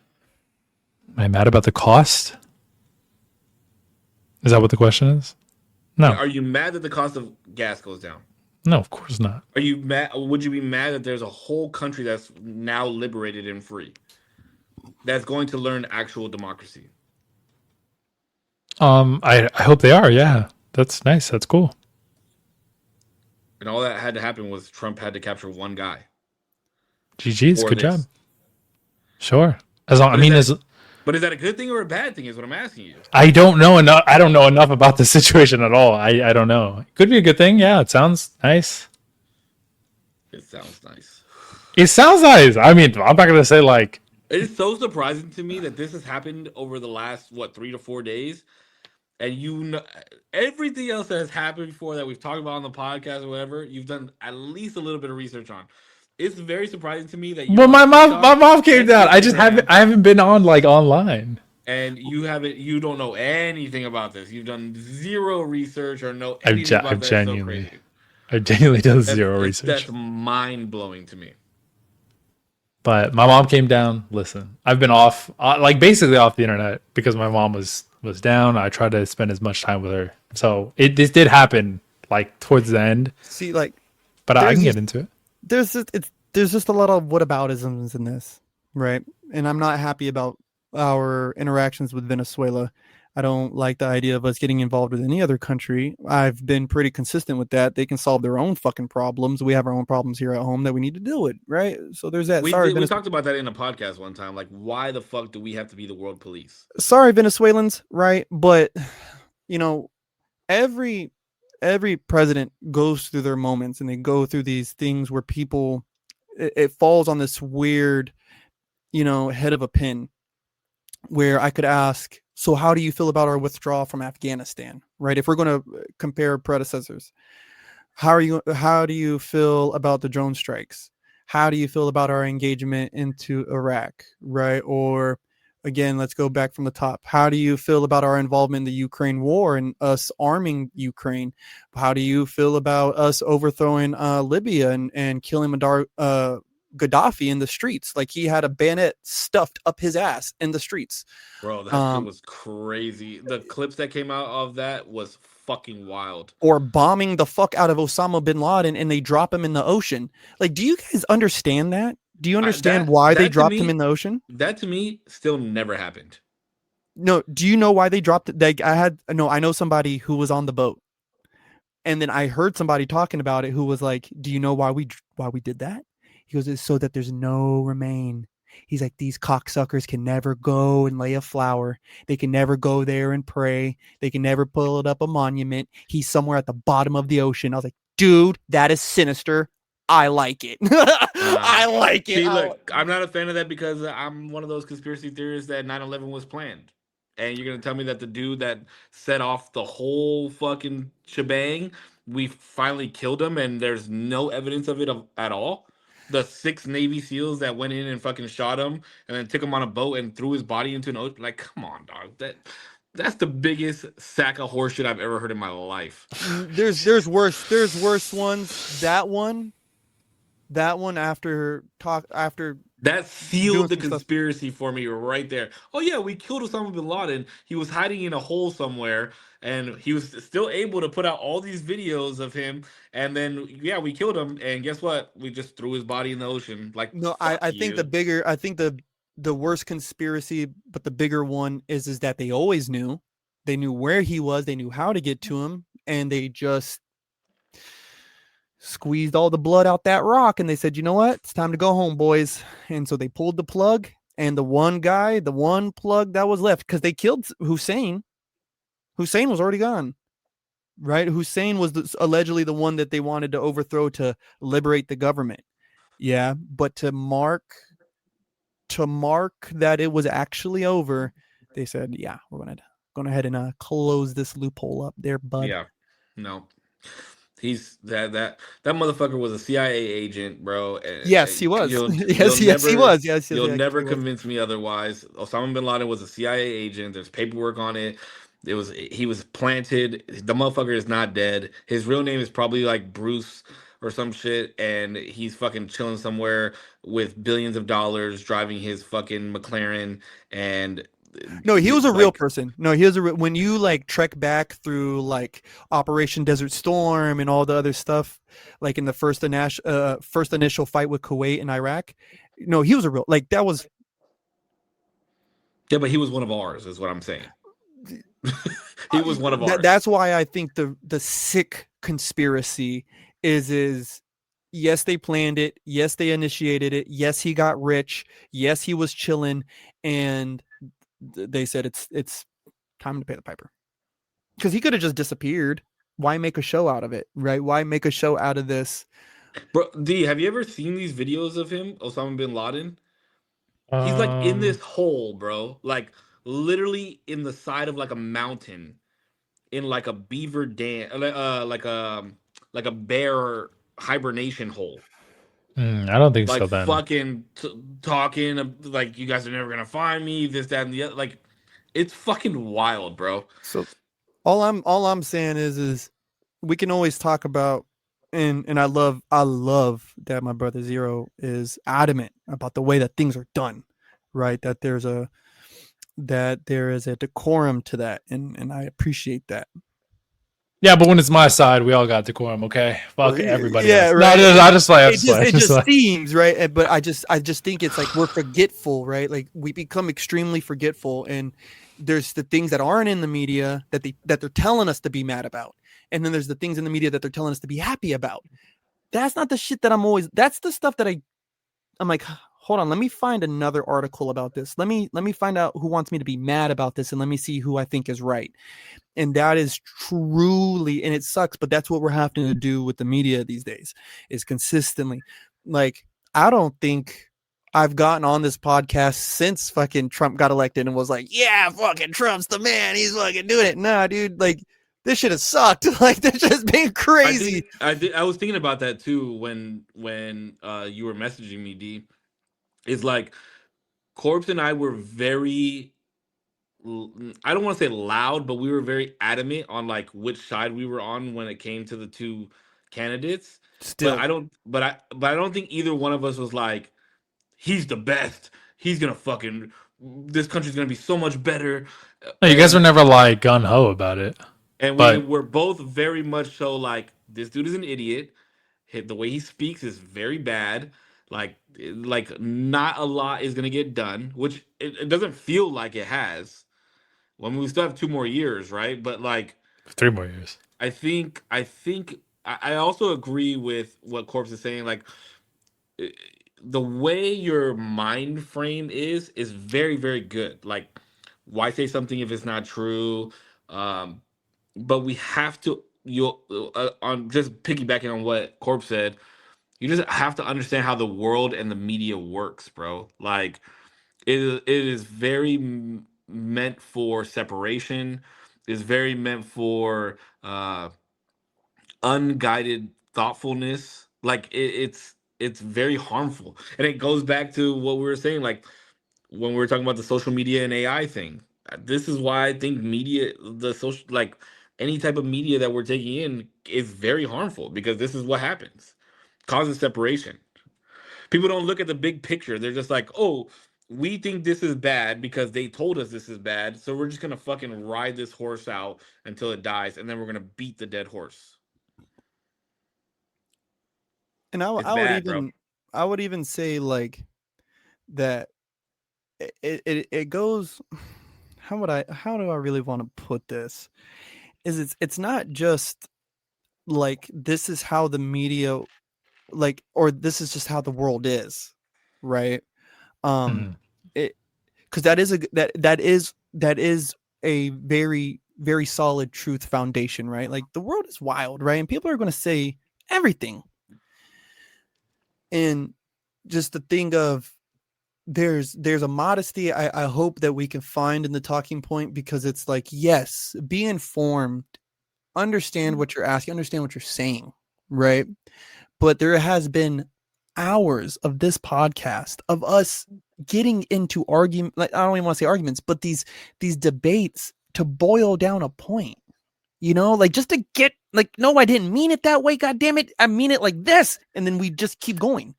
I mad about the cost? Is that what the question is? No, Are you mad that the cost of gas goes down? no, of course not. Are you mad? Would you be mad that there's a whole country that's now liberated and free, that's going to learn actual democracy? I hope they are. Yeah, that's nice. That's cool. And all that had to happen was Trump had to capture one guy. GG's, for good this. job. Sure. As long, I But mean, is as But is that a good thing or a bad thing? Is what I'm asking you. I don't know enough. I don't know enough about the situation at all. I don't know. It could be a good thing. Yeah, it sounds nice. It sounds nice. It sounds nice. I mean, I'm not gonna say like It is so surprising to me that this has happened over the last 3 to 4 days, and everything else that has happened before that we've talked about on the podcast or whatever, you've done at least a little bit of research on. It's very surprising to me that you. well, my mom came down. I haven't been on like online. And you don't know anything about this. You've done zero research or know anything about I've that. genuinely, So crazy. I've genuinely done zero research. That's mind blowing to me. But my mom came down. Listen, I've been off, like basically off the internet because my mom was down. I tried to spend as much time with her. So this did happen like towards the end. See, like, But I there's can this- get into it. there's just a lot of whataboutisms in this, right? And I'm not happy about our interactions with Venezuela. I don't like the idea of us getting involved with any other country. I've been pretty consistent with that. They can solve their own fucking problems. We have our own problems here at home that we need to deal with, right? So there's that. We Sorry, talked about that in a podcast one time. Like, why the fuck do we have to be the world police? sorry, Venezuelans, right? But every president goes through their moments, and they go through these things where people it falls on this weird, head of a pin, where I could ask, so how do you feel about our withdrawal from Afghanistan, right? If we're going to compare predecessors, how do you feel about the drone strikes? How do you feel about our engagement into Iraq, right? Or again, let's go back from the top. How do you feel about our involvement in the Ukraine war and us arming Ukraine? How do you feel about us overthrowing Libya and killing Gaddafi in the streets? Like, he had a bayonet stuffed up his ass in the streets. Bro, that shit was crazy. The clips that came out of that was fucking wild. Or bombing the fuck out of Osama bin Laden, and they drop him in the ocean. Like, do you guys understand that? Do you understand why they dropped him in the ocean? That to me still never happened. No, do you know why they dropped it? Like, I know somebody who was on the boat, and then I heard somebody talking about it who was like, "Do you know why we did that?" He goes, "It's so that there's no remain." He's like, "These cocksuckers can never go and lay a flower. They can never go there and pray. They can never pull it up a monument. He's somewhere at the bottom of the ocean." I was like, "Dude, that is sinister. I like it." I like it. See, look, I'm not a fan of that because I'm one of those conspiracy theorists that 9/11 was planned. And you're going to tell me that the dude that set off the whole fucking shebang, we finally killed him and there's no evidence of it at all? The 6 Navy SEALs that went in and fucking shot him and then took him on a boat and threw his body into an ocean? Like, come on, dog. That's the biggest sack of horseshit I've ever heard in my life. There's worse ones. That one after That sealed the doing some stuff. conspiracy for me right there. Oh yeah, we killed Osama bin Laden. He was hiding in a hole somewhere, and he was still able to put out all these videos of him. And then we killed him. And guess what? We just threw his body in the ocean. Like, No, fuck I think you. the worst conspiracy, but the bigger one is that they always knew. They knew where he was, they knew how to get to him, and they just squeezed all the blood out that rock, and they said, "You know what? It's time to go home, boys." And so they pulled the plug, and the one plug that was left, because they killed Hussein. Hussein was already gone. right? Hussein was allegedly the one that they wanted to overthrow to liberate the government. Yeah, but to mark that it was actually over, they said, "Yeah, we're gonna go ahead and close this loophole up there, bud." Yeah, no, he's that motherfucker was a CIA agent, bro. Yes, he was. You'll Yes, yes, he was. Yes, yes, you'll yeah, never he was. convince me otherwise. Osama bin Laden was a CIA agent. There's paperwork on it. He was planted. The motherfucker is not dead. His real name is probably like Bruce or some shit, and he's fucking chilling somewhere with billions of dollars, driving his fucking McLaren, and No, he was a real like, person. No, he was when you like trek back through like Operation Desert Storm and all the other stuff, like in the first initial fight with Kuwait and Iraq. No, he was a real like that was yeah, but he was one of ours, is what I'm saying. He was one of ours. that's why I think the sick conspiracy is yes, they planned it, yes, they initiated it, yes, he got rich, yes, he was chilling, and they said it's time to pay the piper. Because he could have just disappeared. Why make a show out of it, right? Why make a show out of this? Bro, D, have you ever seen these videos of him, Osama bin Laden? He's like in this hole, bro. Like literally in the side of like a mountain, in like a beaver dam, like a bear hibernation hole. I don't think Like so. Then fucking talking, like you guys are never gonna find me. This, that, and the other. Like, it's fucking wild, bro. So all I'm saying is we can always talk about and I love that my brother Zero is adamant about the way that things are done, right? That there is a decorum to that, and I appreciate that. yeah, but when it's my side, we all got decorum. Okay, fuck Well, everybody. yeah, else. right. No, I just like. It just seems right, but I just think it's like we're forgetful, right? Like we become extremely forgetful, and there's the things that aren't in the media that they're telling us to be mad about, and then there's the things in the media that they're telling us to be happy about. That's not the shit that I'm always. That's the stuff that I'm like, hold on, let me find another article about this. Let me find out who wants me to be mad about this, and let me see who I think is right. And that is truly, and it sucks, but that's what we're having to do with the media these days, is consistently. Like, I don't think I've gotten on this podcast since fucking Trump got elected and was like, yeah, fucking Trump's the man. He's fucking doing it. Nah, dude, like, this shit has sucked. Like, this has been crazy. I was thinking about that too when you were messaging me, D. It's like Corpse and I were very, I don't want to say loud, but we were very adamant on like which side we were on when it came to the two candidates. Still, But I don't think either one of us was like, he's the best. He's gonna fucking, this country's gonna be so much better. No, you guys were never like gun ho about it. And we But were both very much so like, this dude is an idiot. The way he speaks is very bad. Like not a lot is gonna get done, which it doesn't feel like it has. Well, I mean, we still have 2 more years, right? But like, 3 more years. I also agree with what Corpse is saying. Like, eh, the way your mind frame is very, very good. Like, why say something if it's not true? Um, but we have to, you on just piggybacking on what Corp said, you just have to understand how the world and the media works, bro. Like it is very meant for separation, is very meant for unguided thoughtfulness. Like it's very harmful, and it goes back to what we were saying, like when we were talking about the social media and AI thing. This is why I think media, the social, like any type of media that we're taking in, is very harmful because this is what happens, causes separation. People don't look at the big picture. They're just like, oh, we think this is bad because they told us this is bad, so we're just gonna fucking ride this horse out until it dies, and then we're gonna beat the dead horse. and It's bad, bro. I would even say like that it goes. How do I really want to put this? It's not just like this is how the media like or this is just how the world is, right? Mhm. It because that is a very very solid truth foundation, right? Like the world is wild, right? And people are going to say everything. And just the thing of there's a modesty I hope that we can find in the talking point, because it's like, yes, be informed, understand what you're asking, understand what you're saying, right? But there has been hours of this podcast of us getting into argument, like I don't even want to say arguments, but these debates to boil down a point, like just to get like, no, I didn't mean it that way, god damn it, I mean it like this, and then we just keep going,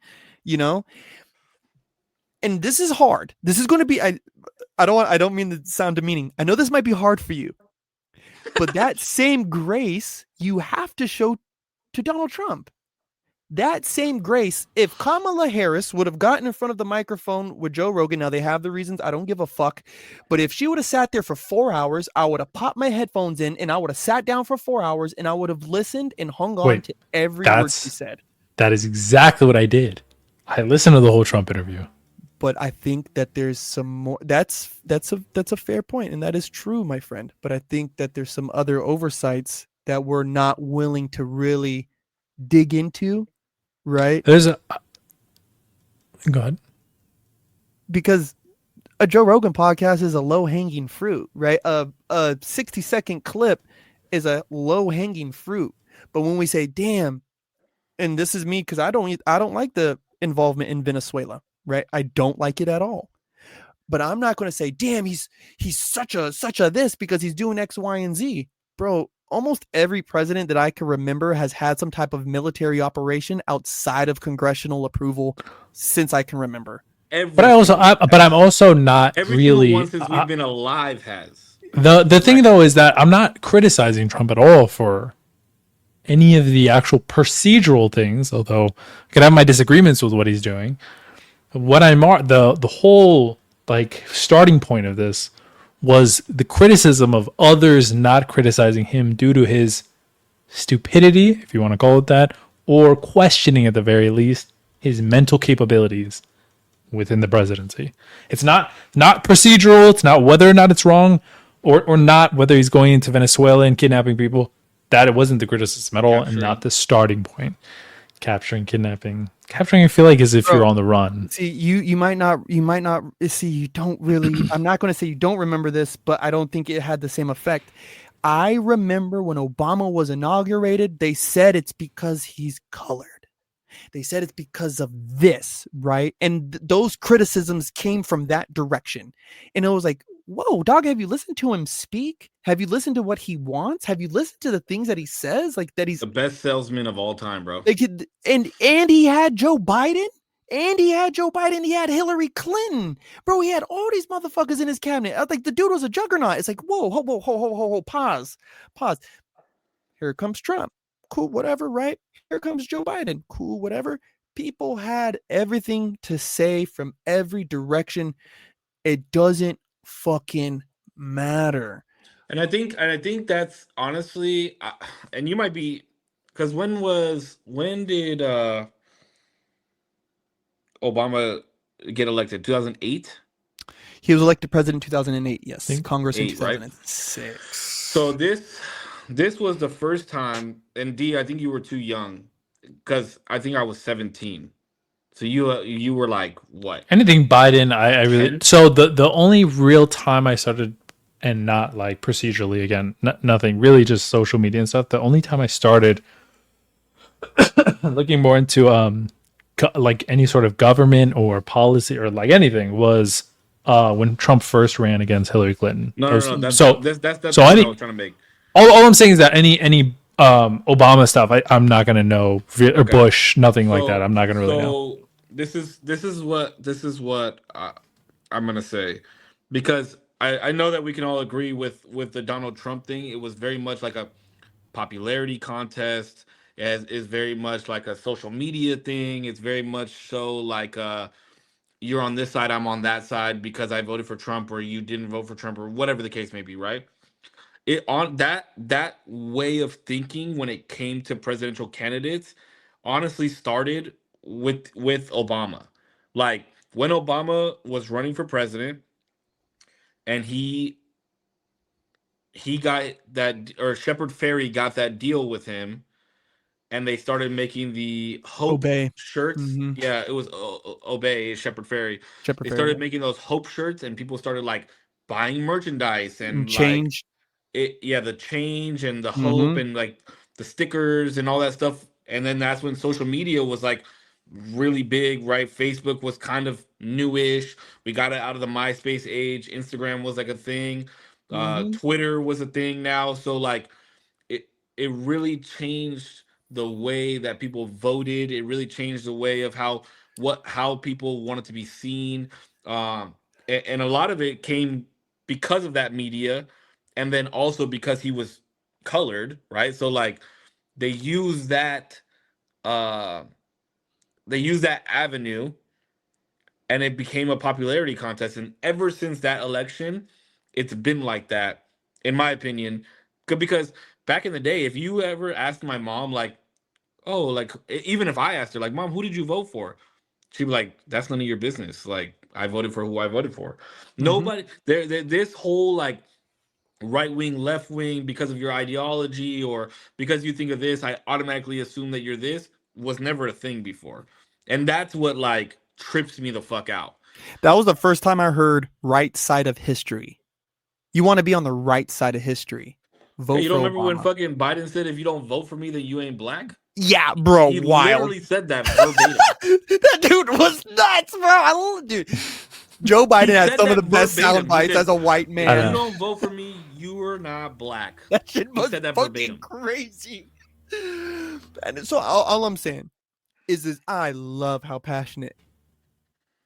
and this is hard. This is going to be, I don't mean to sound demeaning, I know this might be hard for you, but that same grace you have to show to Donald Trump. That same grace, if Kamala Harris would have gotten in front of the microphone with Joe Rogan, now they have the reasons, I don't give a fuck, but if she would have sat there for 4 hours, I would have popped my headphones in and I would have sat down for 4 hours and I would have listened and hung on to every word she said. That is exactly what I did. I listened to the whole Trump interview. But I think that there's some more. That's a fair point, and that is true, my friend. But I think that there's some other oversights that we're not willing to really dig into, right? Go ahead. Because a Joe Rogan podcast is a low-hanging fruit, right? A 60-second clip is a low-hanging fruit. But when we say, "Damn," and this is me because I don't like the involvement in Venezuela. Right, I don't like it at all, but I'm not going to say, "Damn, he's such a this because he's doing X, Y, and Z." Bro, almost every president that I can remember has had some type of military operation outside of congressional approval since I can remember. But I'm also not every really. One since we've been alive has. The thing though is that I'm not criticizing Trump at all for any of the actual procedural things, although I could have my disagreements with what he's doing. What the whole like starting point of this was the criticism of others not criticizing him due to his stupidity, if you want to call it that, or questioning at the very least his mental capabilities within the presidency. It's not procedural. It's not whether or not it's wrong, or not whether he's going into Venezuela and kidnapping people. That it wasn't the criticism at all, and not the starting point. Kidnapping, I feel like as if you're on the run. See, you might not see, you don't really, I'm not going to say you don't remember this, but I don't think it had the same effect. I remember when Obama was inaugurated, they said it's because he's colored. They said it's because of this, right? And those criticisms came from that direction. And it was like, whoa, dog, have you listened to him speak? Have you listened to what he wants? Have you listened to the things that he says? Like that he's the best salesman of all time, bro. Like, and he had Joe Biden. He had Hillary Clinton. Bro, he had all these motherfuckers in his cabinet. Like the dude was a juggernaut. It's like, whoa, pause. Here comes Trump. Cool, whatever, right? Here comes Joe Biden. Cool, whatever. People had everything to say from every direction. It doesn't fucking matter. And I think that's honestly, and you might be, because when did Obama get elected? 2008. He was elected president in 2008. Yes, Congress in 2006. Right? So this was the first time. And D, I think you were too young, because I think I was 17. So you were like what? Anything Biden, I really. 10? So the only real time I started, and not like procedurally again, nothing really, just social media and stuff. The only time I started looking more into like any sort of government or policy or like anything was when Trump first ran against Hillary Clinton. No. That's so I was trying to make. All I'm saying is that any Obama stuff, I'm not gonna know, or Bush, nothing like that. I'm not gonna really know. This is what I'm gonna say, because I know that we can all agree with the Donald Trump thing. It was very much like a popularity contest. As is very much like a social media thing. It's very much so like you're on this side, I'm on that side because I voted for Trump, or you didn't vote for Trump, or whatever the case may be, right? It on that way of thinking when it came to presidential candidates honestly started with Obama. Like when Obama was running for president and he he got that, or Shepard Fairey got that deal with him, and they started making the Hope Obey. shirts. Mm-hmm. Yeah, it was Obey Shepard Fairey. Shepard They Fairey. started making those Hope shirts, and people started like buying merchandise And and like change. it. Yeah, the change and the hope Mm-hmm. and like the stickers and all that stuff. And then that's when social media was like really big, right? Facebook was kind of newish. We got it out of the MySpace age. Instagram was like a thing. Mm-hmm. Twitter was a thing now. So like it it really changed the way that people voted. It really changed the way of how people wanted to be seen. And a lot of it came because of that media, and then also because he was colored, right? So like they use that uh they use that avenue, and it became a popularity contest. And ever since that election, it's been like that, in my opinion. Because back in the day, if you ever asked my mom, like, oh, like, even if I asked her, like, Mom, who did you vote for? She'd be like, that's none of your business. Like, I voted for who I voted for. Mm-hmm. Nobody, this whole, like, right wing, left wing, because of your ideology or because you think of this, I automatically assume that you're this, was never a thing before. And that's what, like, trips me the fuck out. That was the first time I heard right side of history. You want to be on the right side of history. Vote Hey, you for don't remember when Obama. fucking Biden said, if you don't vote for me, then you ain't black? Yeah, bro, He wild. literally said that verbatim. That dude was nuts, bro. I love dude. Joe Biden has said some of that the best verbatim. sound He bites said, as a white I If man. you know. don't vote for me, you are not black. That shit He was said that fucking verbatim. crazy. And so all I'm saying is I love how passionate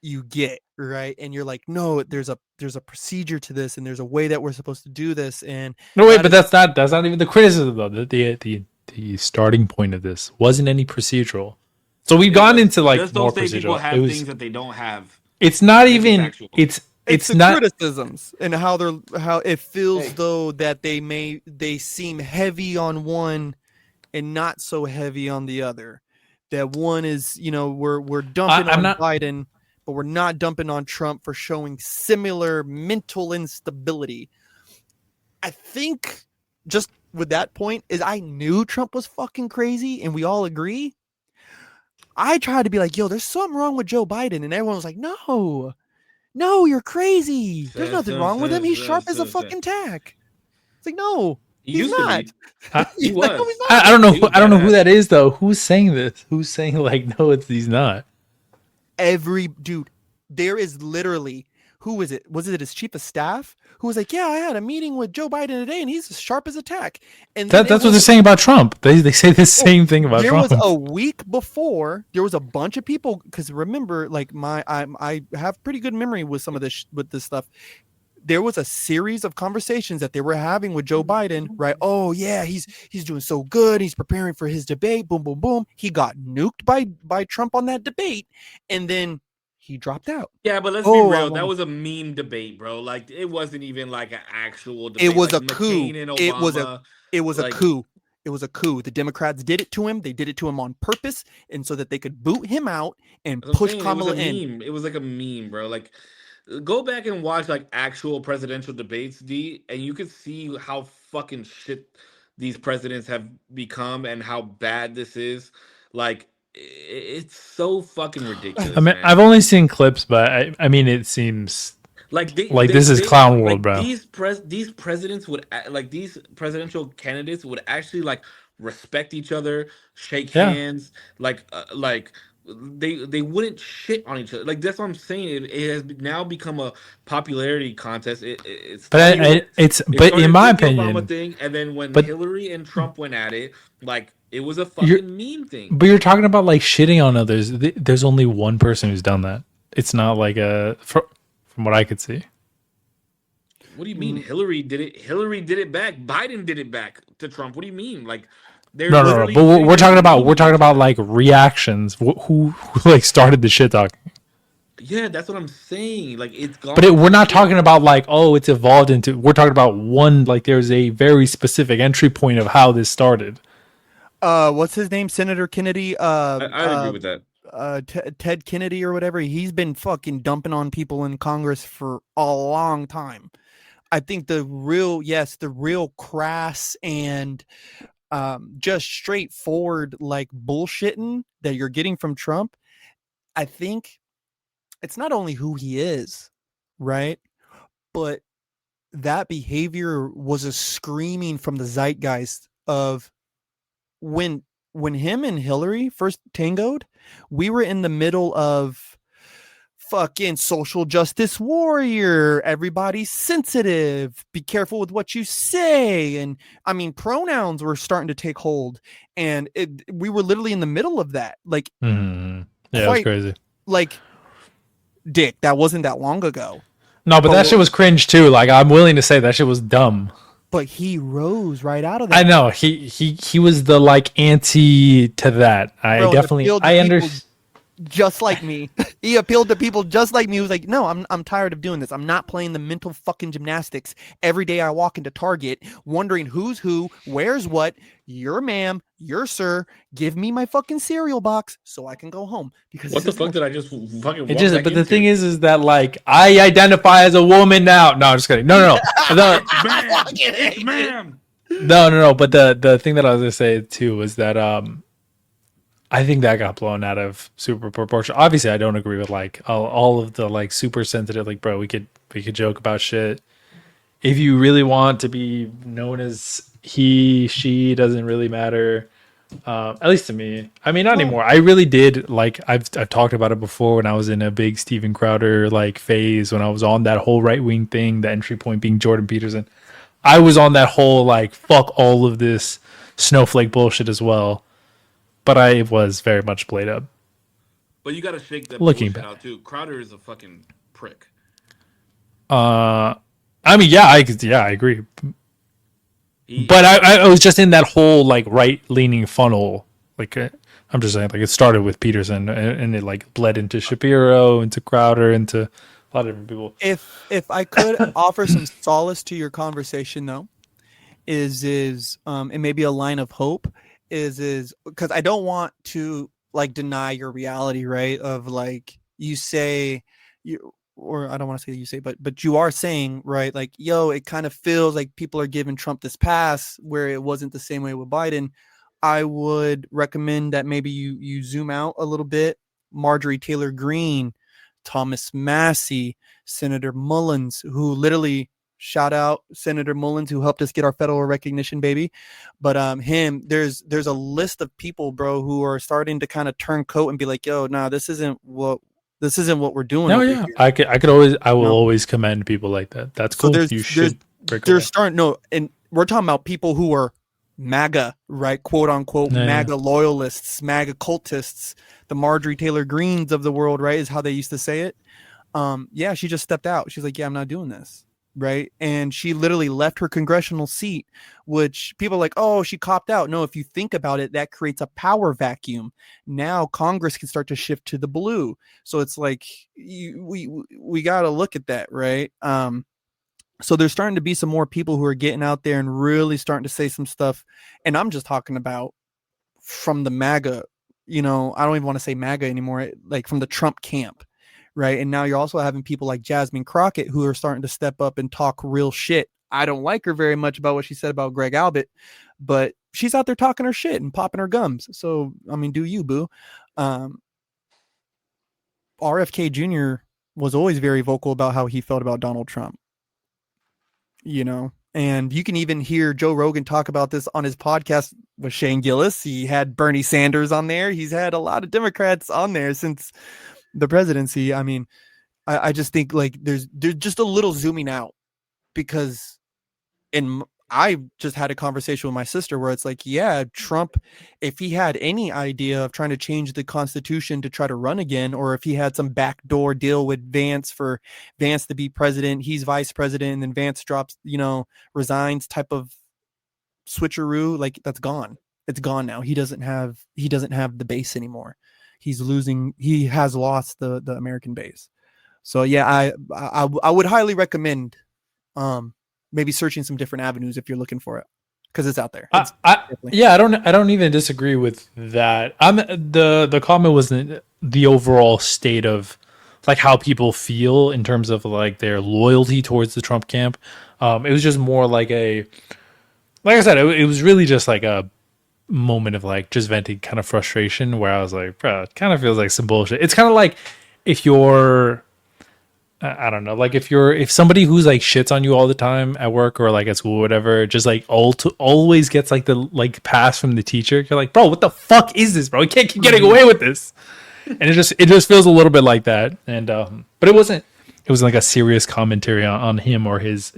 you get, right? And you're like, no, there's a procedure to this, and there's a way that we're supposed to do this. And No, wait, that but is- that's not even the criticism though. The starting point of this wasn't any procedural. So we've gone into like Just more don't say people procedural. have things that they don't have. It's not Make it even. factual. It's the not. criticisms and how it feels Hey. though that they seem heavy on one and not so heavy on the other. That one is, we're dumping I'm on not- Biden, but we're not dumping on Trump for showing similar mental instability. I think just with that point is I knew Trump was fucking crazy, and we all agree. I tried to be like, yo, there's something wrong with Joe Biden, and everyone was like, no, you're crazy. There's nothing wrong with him. He's sharp as a fucking tack. It's like, no, He he's used to not. be. He He Like, no, was. he's not. I don't know. He was I don't know who badass. that is though. Who's saying this? Who's saying like no? He's not. Every dude, there is literally, who is it? Was it his chief of staff who was like, yeah, I had a meeting with Joe Biden today, and he's as sharp as a tack. And then That's what they're saying about Trump. They say the same thing about there Trump. was a week before, there was a bunch of people, because remember, like I have pretty good memory with some of this with this stuff. There was a series of conversations that they were having with Joe Biden, right? Oh yeah, he's doing so good. He's preparing for his debate. Boom, boom, boom. He got nuked by Trump on that debate, and then he dropped out. Yeah, but let's be real. That was a meme debate, bro. Like, it wasn't even like an actual debate. It was like a coup. McCain and Obama. It was like- a coup. It was a coup. The Democrats did it to him. They did it to him on purpose, and so that they could boot him out and That's what I'm push saying, Kamala it was a in. meme. It was like a meme, bro. Like, go back and watch like actual presidential debates, D, and you could see how fucking shit these presidents have become and how bad this is. Like, it's so fucking ridiculous. I mean, man. I've only seen clips, but I mean, it seems Like this is clown world, bro. These presidents would like these presidential candidates would actually like respect each other, shake Yeah. hands, like they wouldn't shit on each other. Like, that's what I'm saying. It has now become a popularity contest. It's But funny, but started in my with the Obama opinion, thing, and then when but- Hillary and Trump went at it, like it was a You're- fucking meme thing. but you're talking about like shitting on others. There's only one person who's done that. It's not like from what I could see. What do you mean? Hillary did it. Hillary did it back. Biden did it back to Trump. What do you mean? Like, they're No. literally But sitting we're talking there about memeing. like reactions. Who like started the shit talking? Yeah, that's what I'm saying. Like, it's gone. But we're not talking about like, oh, it's evolved into. We're talking about one, like there's a very specific entry point of how this started. What's his name? Senator Kennedy. I agree with that. Ted Kennedy or whatever. He's been fucking dumping on people in Congress for a long time. I think the real crass and just straightforward like bullshitting that you're getting from Trump, I think it's not only who he is, right? But that behavior was a screaming from the zeitgeist of when him and Hillary first tangoed, we were in the middle of fucking social justice warrior, everybody's sensitive, be careful with what you say, and I mean pronouns were starting to take hold, and we were literally in the middle of that, like Yeah, it was crazy. like Dick, that wasn't that long ago. No, but that shit was cringe too. Like, I'm willing to say that shit was dumb. But he rose right out of that. I know he was the like anti to that. I understand. Just like me. He appealed to people just like me. He was like, no, I'm tired of doing this. I'm not playing the mental fucking gymnastics every day I walk into Target wondering who's who, where's what. You're ma'am, you're sir. Give me my fucking cereal box so I can go home. Because what the fuck did I just fucking walk but back the into? thing is that like I identify as a woman now. No, I'm just kidding. No. It's ma'am. No. But the thing that I was gonna say too was that I think that got blown out of super proportion. Obviously, I don't agree with like all of the like super sensitive. Like, bro, we could joke about shit. If you really want to be known as he, she, doesn't really matter. At least to me. I mean, not anymore. I really did like. I've talked about it before when I was in a big Steven Crowder like phase. When I was on that whole right wing thing, the entry point being Jordan Peterson. I was on that whole like fuck all of this snowflake bullshit as well. But I was very much played up. But you gotta shake that Looking bullshit back. out too. Crowder is a fucking prick. I mean, I agree. He- But I was just in that whole like right leaning funnel. Like I'm just saying, like it started with Peterson and it like bled into Shapiro, into Crowder, into a lot of different people. If I could offer some solace to your conversation though, is it may be a line of hope is because I don't want to like deny your reality, right? Of like you say you, or I don't want to say you say, but you are saying, right? Like, yo, it kind of feels like people are giving Trump this pass where it wasn't the same way with Biden. I would recommend that maybe you zoom out a little bit. Marjorie Taylor Greene, Thomas Massey, Senator Mullins, who literally shout out Senator Mullins, who helped us get our federal recognition, baby. But there's a list of people, bro, who are starting to kind of turn coat and be like, yo, nah, this isn't what we're doing. No, yeah, here. I will always commend people like that. That's cool. So You should. And we're talking about people who are MAGA, right? Quote unquote, MAGA loyalists, MAGA cultists, the Marjorie Taylor Greenes of the world, right? Is how they used to say it. Yeah, she just stepped out. She's like, yeah, I'm not doing this. Right. And she literally left her congressional seat, which people are like, oh, she copped out. No, if you think about it, that creates a power vacuum. Now Congress can start to shift to the blue. So it's like we got to look at that. Right. So there's starting to be some more people who are getting out there and really starting to say some stuff. And I'm just talking about from the MAGA, I don't even want to say MAGA anymore, like from the Trump camp. Right. And now you're also having people like Jasmine Crockett who are starting to step up and talk real shit. I don't like her very much about what she said about Greg Abbott, but she's out there talking her shit and popping her gums. So, I mean, do you, boo? RFK Jr. was always very vocal about how he felt about Donald Trump, and you can even hear Joe Rogan talk about this on his podcast with Shane Gillis. He had Bernie Sanders on there. He's had a lot of Democrats on there since the presidency. I mean, I just think like there's just a little zooming out because I just had a conversation with my sister where it's like, yeah, Trump, if he had any idea of trying to change the Constitution to try to run again, or if he had some backdoor deal with Vance for Vance to be president, he's vice president, and then Vance drops, resigns type of switcheroo, like that's gone. It's gone now. He doesn't have the base anymore. He has lost the American base. So yeah, I would highly recommend maybe searching some different avenues if you're looking for it, because it's out there. I don't even disagree with that. The comment was the overall state of like how people feel in terms of like their loyalty towards the Trump camp. It was just more like like I said, it was really just like a moment of like just venting kind of frustration where I was like, bro, it kind of feels like some bullshit. It's kind of like if you're, I don't know, like if somebody who's like shits on you all the time at work or like at school or whatever, just like always gets like the like pass from the teacher. You're like, bro, what the fuck is this, bro? You can't keep getting away with this. And it just feels a little bit like that. And but it wasn't like a serious commentary on him or his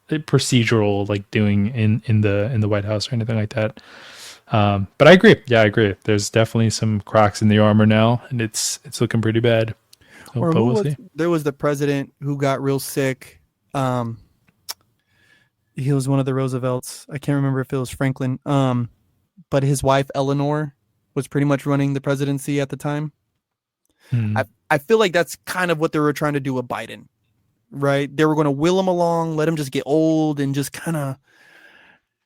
procedural like doing in the White House or anything like that. But I agree. Yeah, I agree. There's definitely some cracks in the armor now, and it's looking pretty bad. So, Or but who we'll was, see. there was the president who got real sick. He was one of the Roosevelts. I can't remember if it was Franklin. But his wife Eleanor was pretty much running the presidency at the time. Hmm. I feel like that's kind of what they were trying to do with Biden, right? They were going to will him along, let him just get old, and just kind of.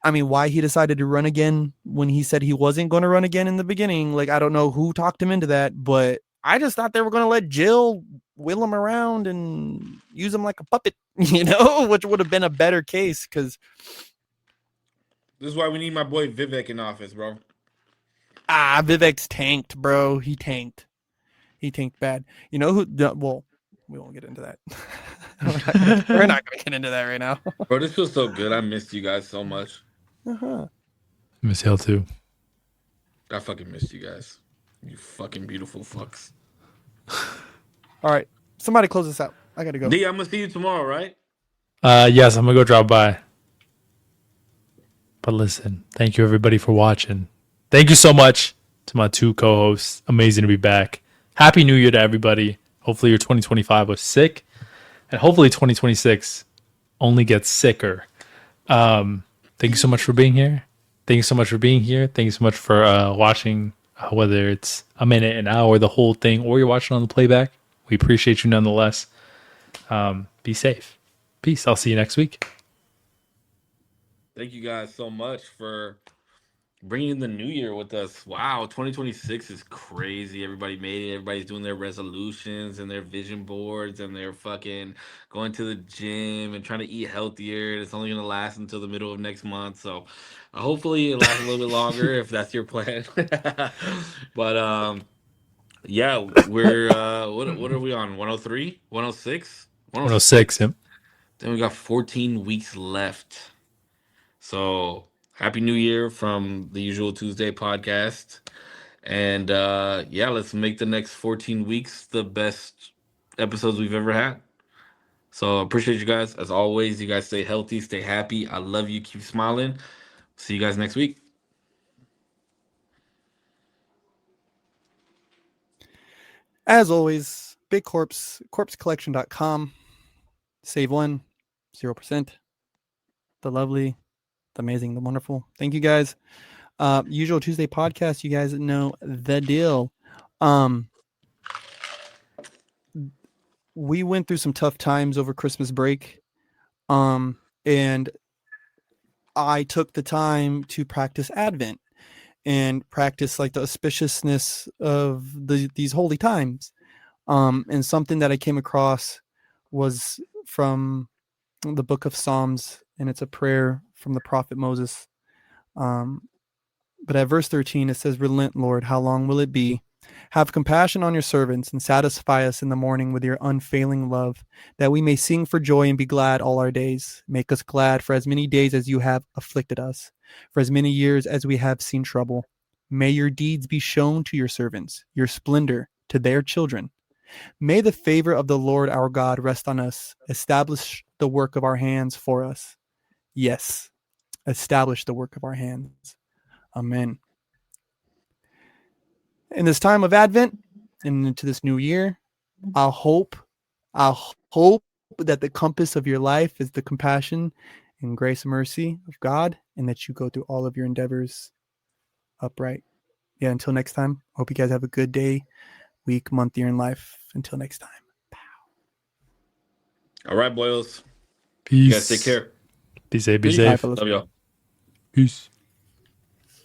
I mean, why he decided to run again when he said he wasn't going to run again in the beginning? Like, I don't know who talked him into that, but I just thought they were going to let Jill will him around and use him like a puppet, which would have been a better case because This is why we need my boy Vivek in office, bro. Vivek's tanked, bro. He tanked bad. You know who? Well, we won't get into that. We're not going to get into that right now. Bro, this feels so good. I missed you guys so much. Miss Hill too. I fucking missed you guys. You fucking beautiful fucks. All right, somebody close this out. I got to go. D, I'm gonna see you tomorrow, right? Yes, I'm gonna go drop by. But listen, thank you everybody for watching. Thank you so much to my two co-hosts. Amazing to be back. Happy New Year to everybody. Hopefully your 2025 was sick, and hopefully 2026 only gets sicker. Thank you so much for being here. Thank you so much for being here. Thank you so much for watching, whether it's a minute, an hour, the whole thing, or you're watching on the playback. We appreciate you nonetheless. Be safe. Peace. I'll see you next week. Thank you guys so much for bringing in the new year with us. Wow, 2026 is crazy. Everybody made it. Everybody's doing their resolutions and their vision boards, and they're fucking going to the gym and trying to eat healthier. It's only going to last until the middle of next month. So hopefully it lasts a little bit longer if that's your plan. But yeah, we're what are we on? 103? 106? 106. Yep. Then we got 14 weeks left. So happy new year from the Usual Tuesday podcast. And yeah, let's make the next 14 weeks the best episodes we've ever had. So appreciate you guys. As always, you guys stay healthy, stay happy. I love you. Keep smiling. See you guys next week. As always, Big Corpse, corpsecollection.com. Save 1, 0%. The lovely, the amazing, the wonderful. Thank you guys. Usual Tuesday podcast. You guys know the deal. We went through some tough times over Christmas break. And I took the time to practice Advent and practice like the auspiciousness of these holy times. And something that I came across was from the book of Psalms, and it's a prayer from the prophet Moses. But at verse 13, it says, "Relent, Lord, how long will it be? Have compassion on your servants and satisfy us in the morning with your unfailing love, that we may sing for joy and be glad all our days. Make us glad for as many days as you have afflicted us, for as many years as we have seen trouble. May your deeds be shown to your servants, your splendor to their children. May the favor of the Lord our God rest on us. Establish the work of our hands for us." Yes, establish the work of our hands. Amen. In this time of Advent and into this new year, I hope that the compass of your life is the compassion and grace and mercy of God, and that you go through all of your endeavors upright. Yeah, until next time, hope you guys have a good day, week, month, year in life. Until next time. All right, boys. Peace. You guys take care. Be safe. Be Peace. safe. Bye, fellas. Love y'all. Peace.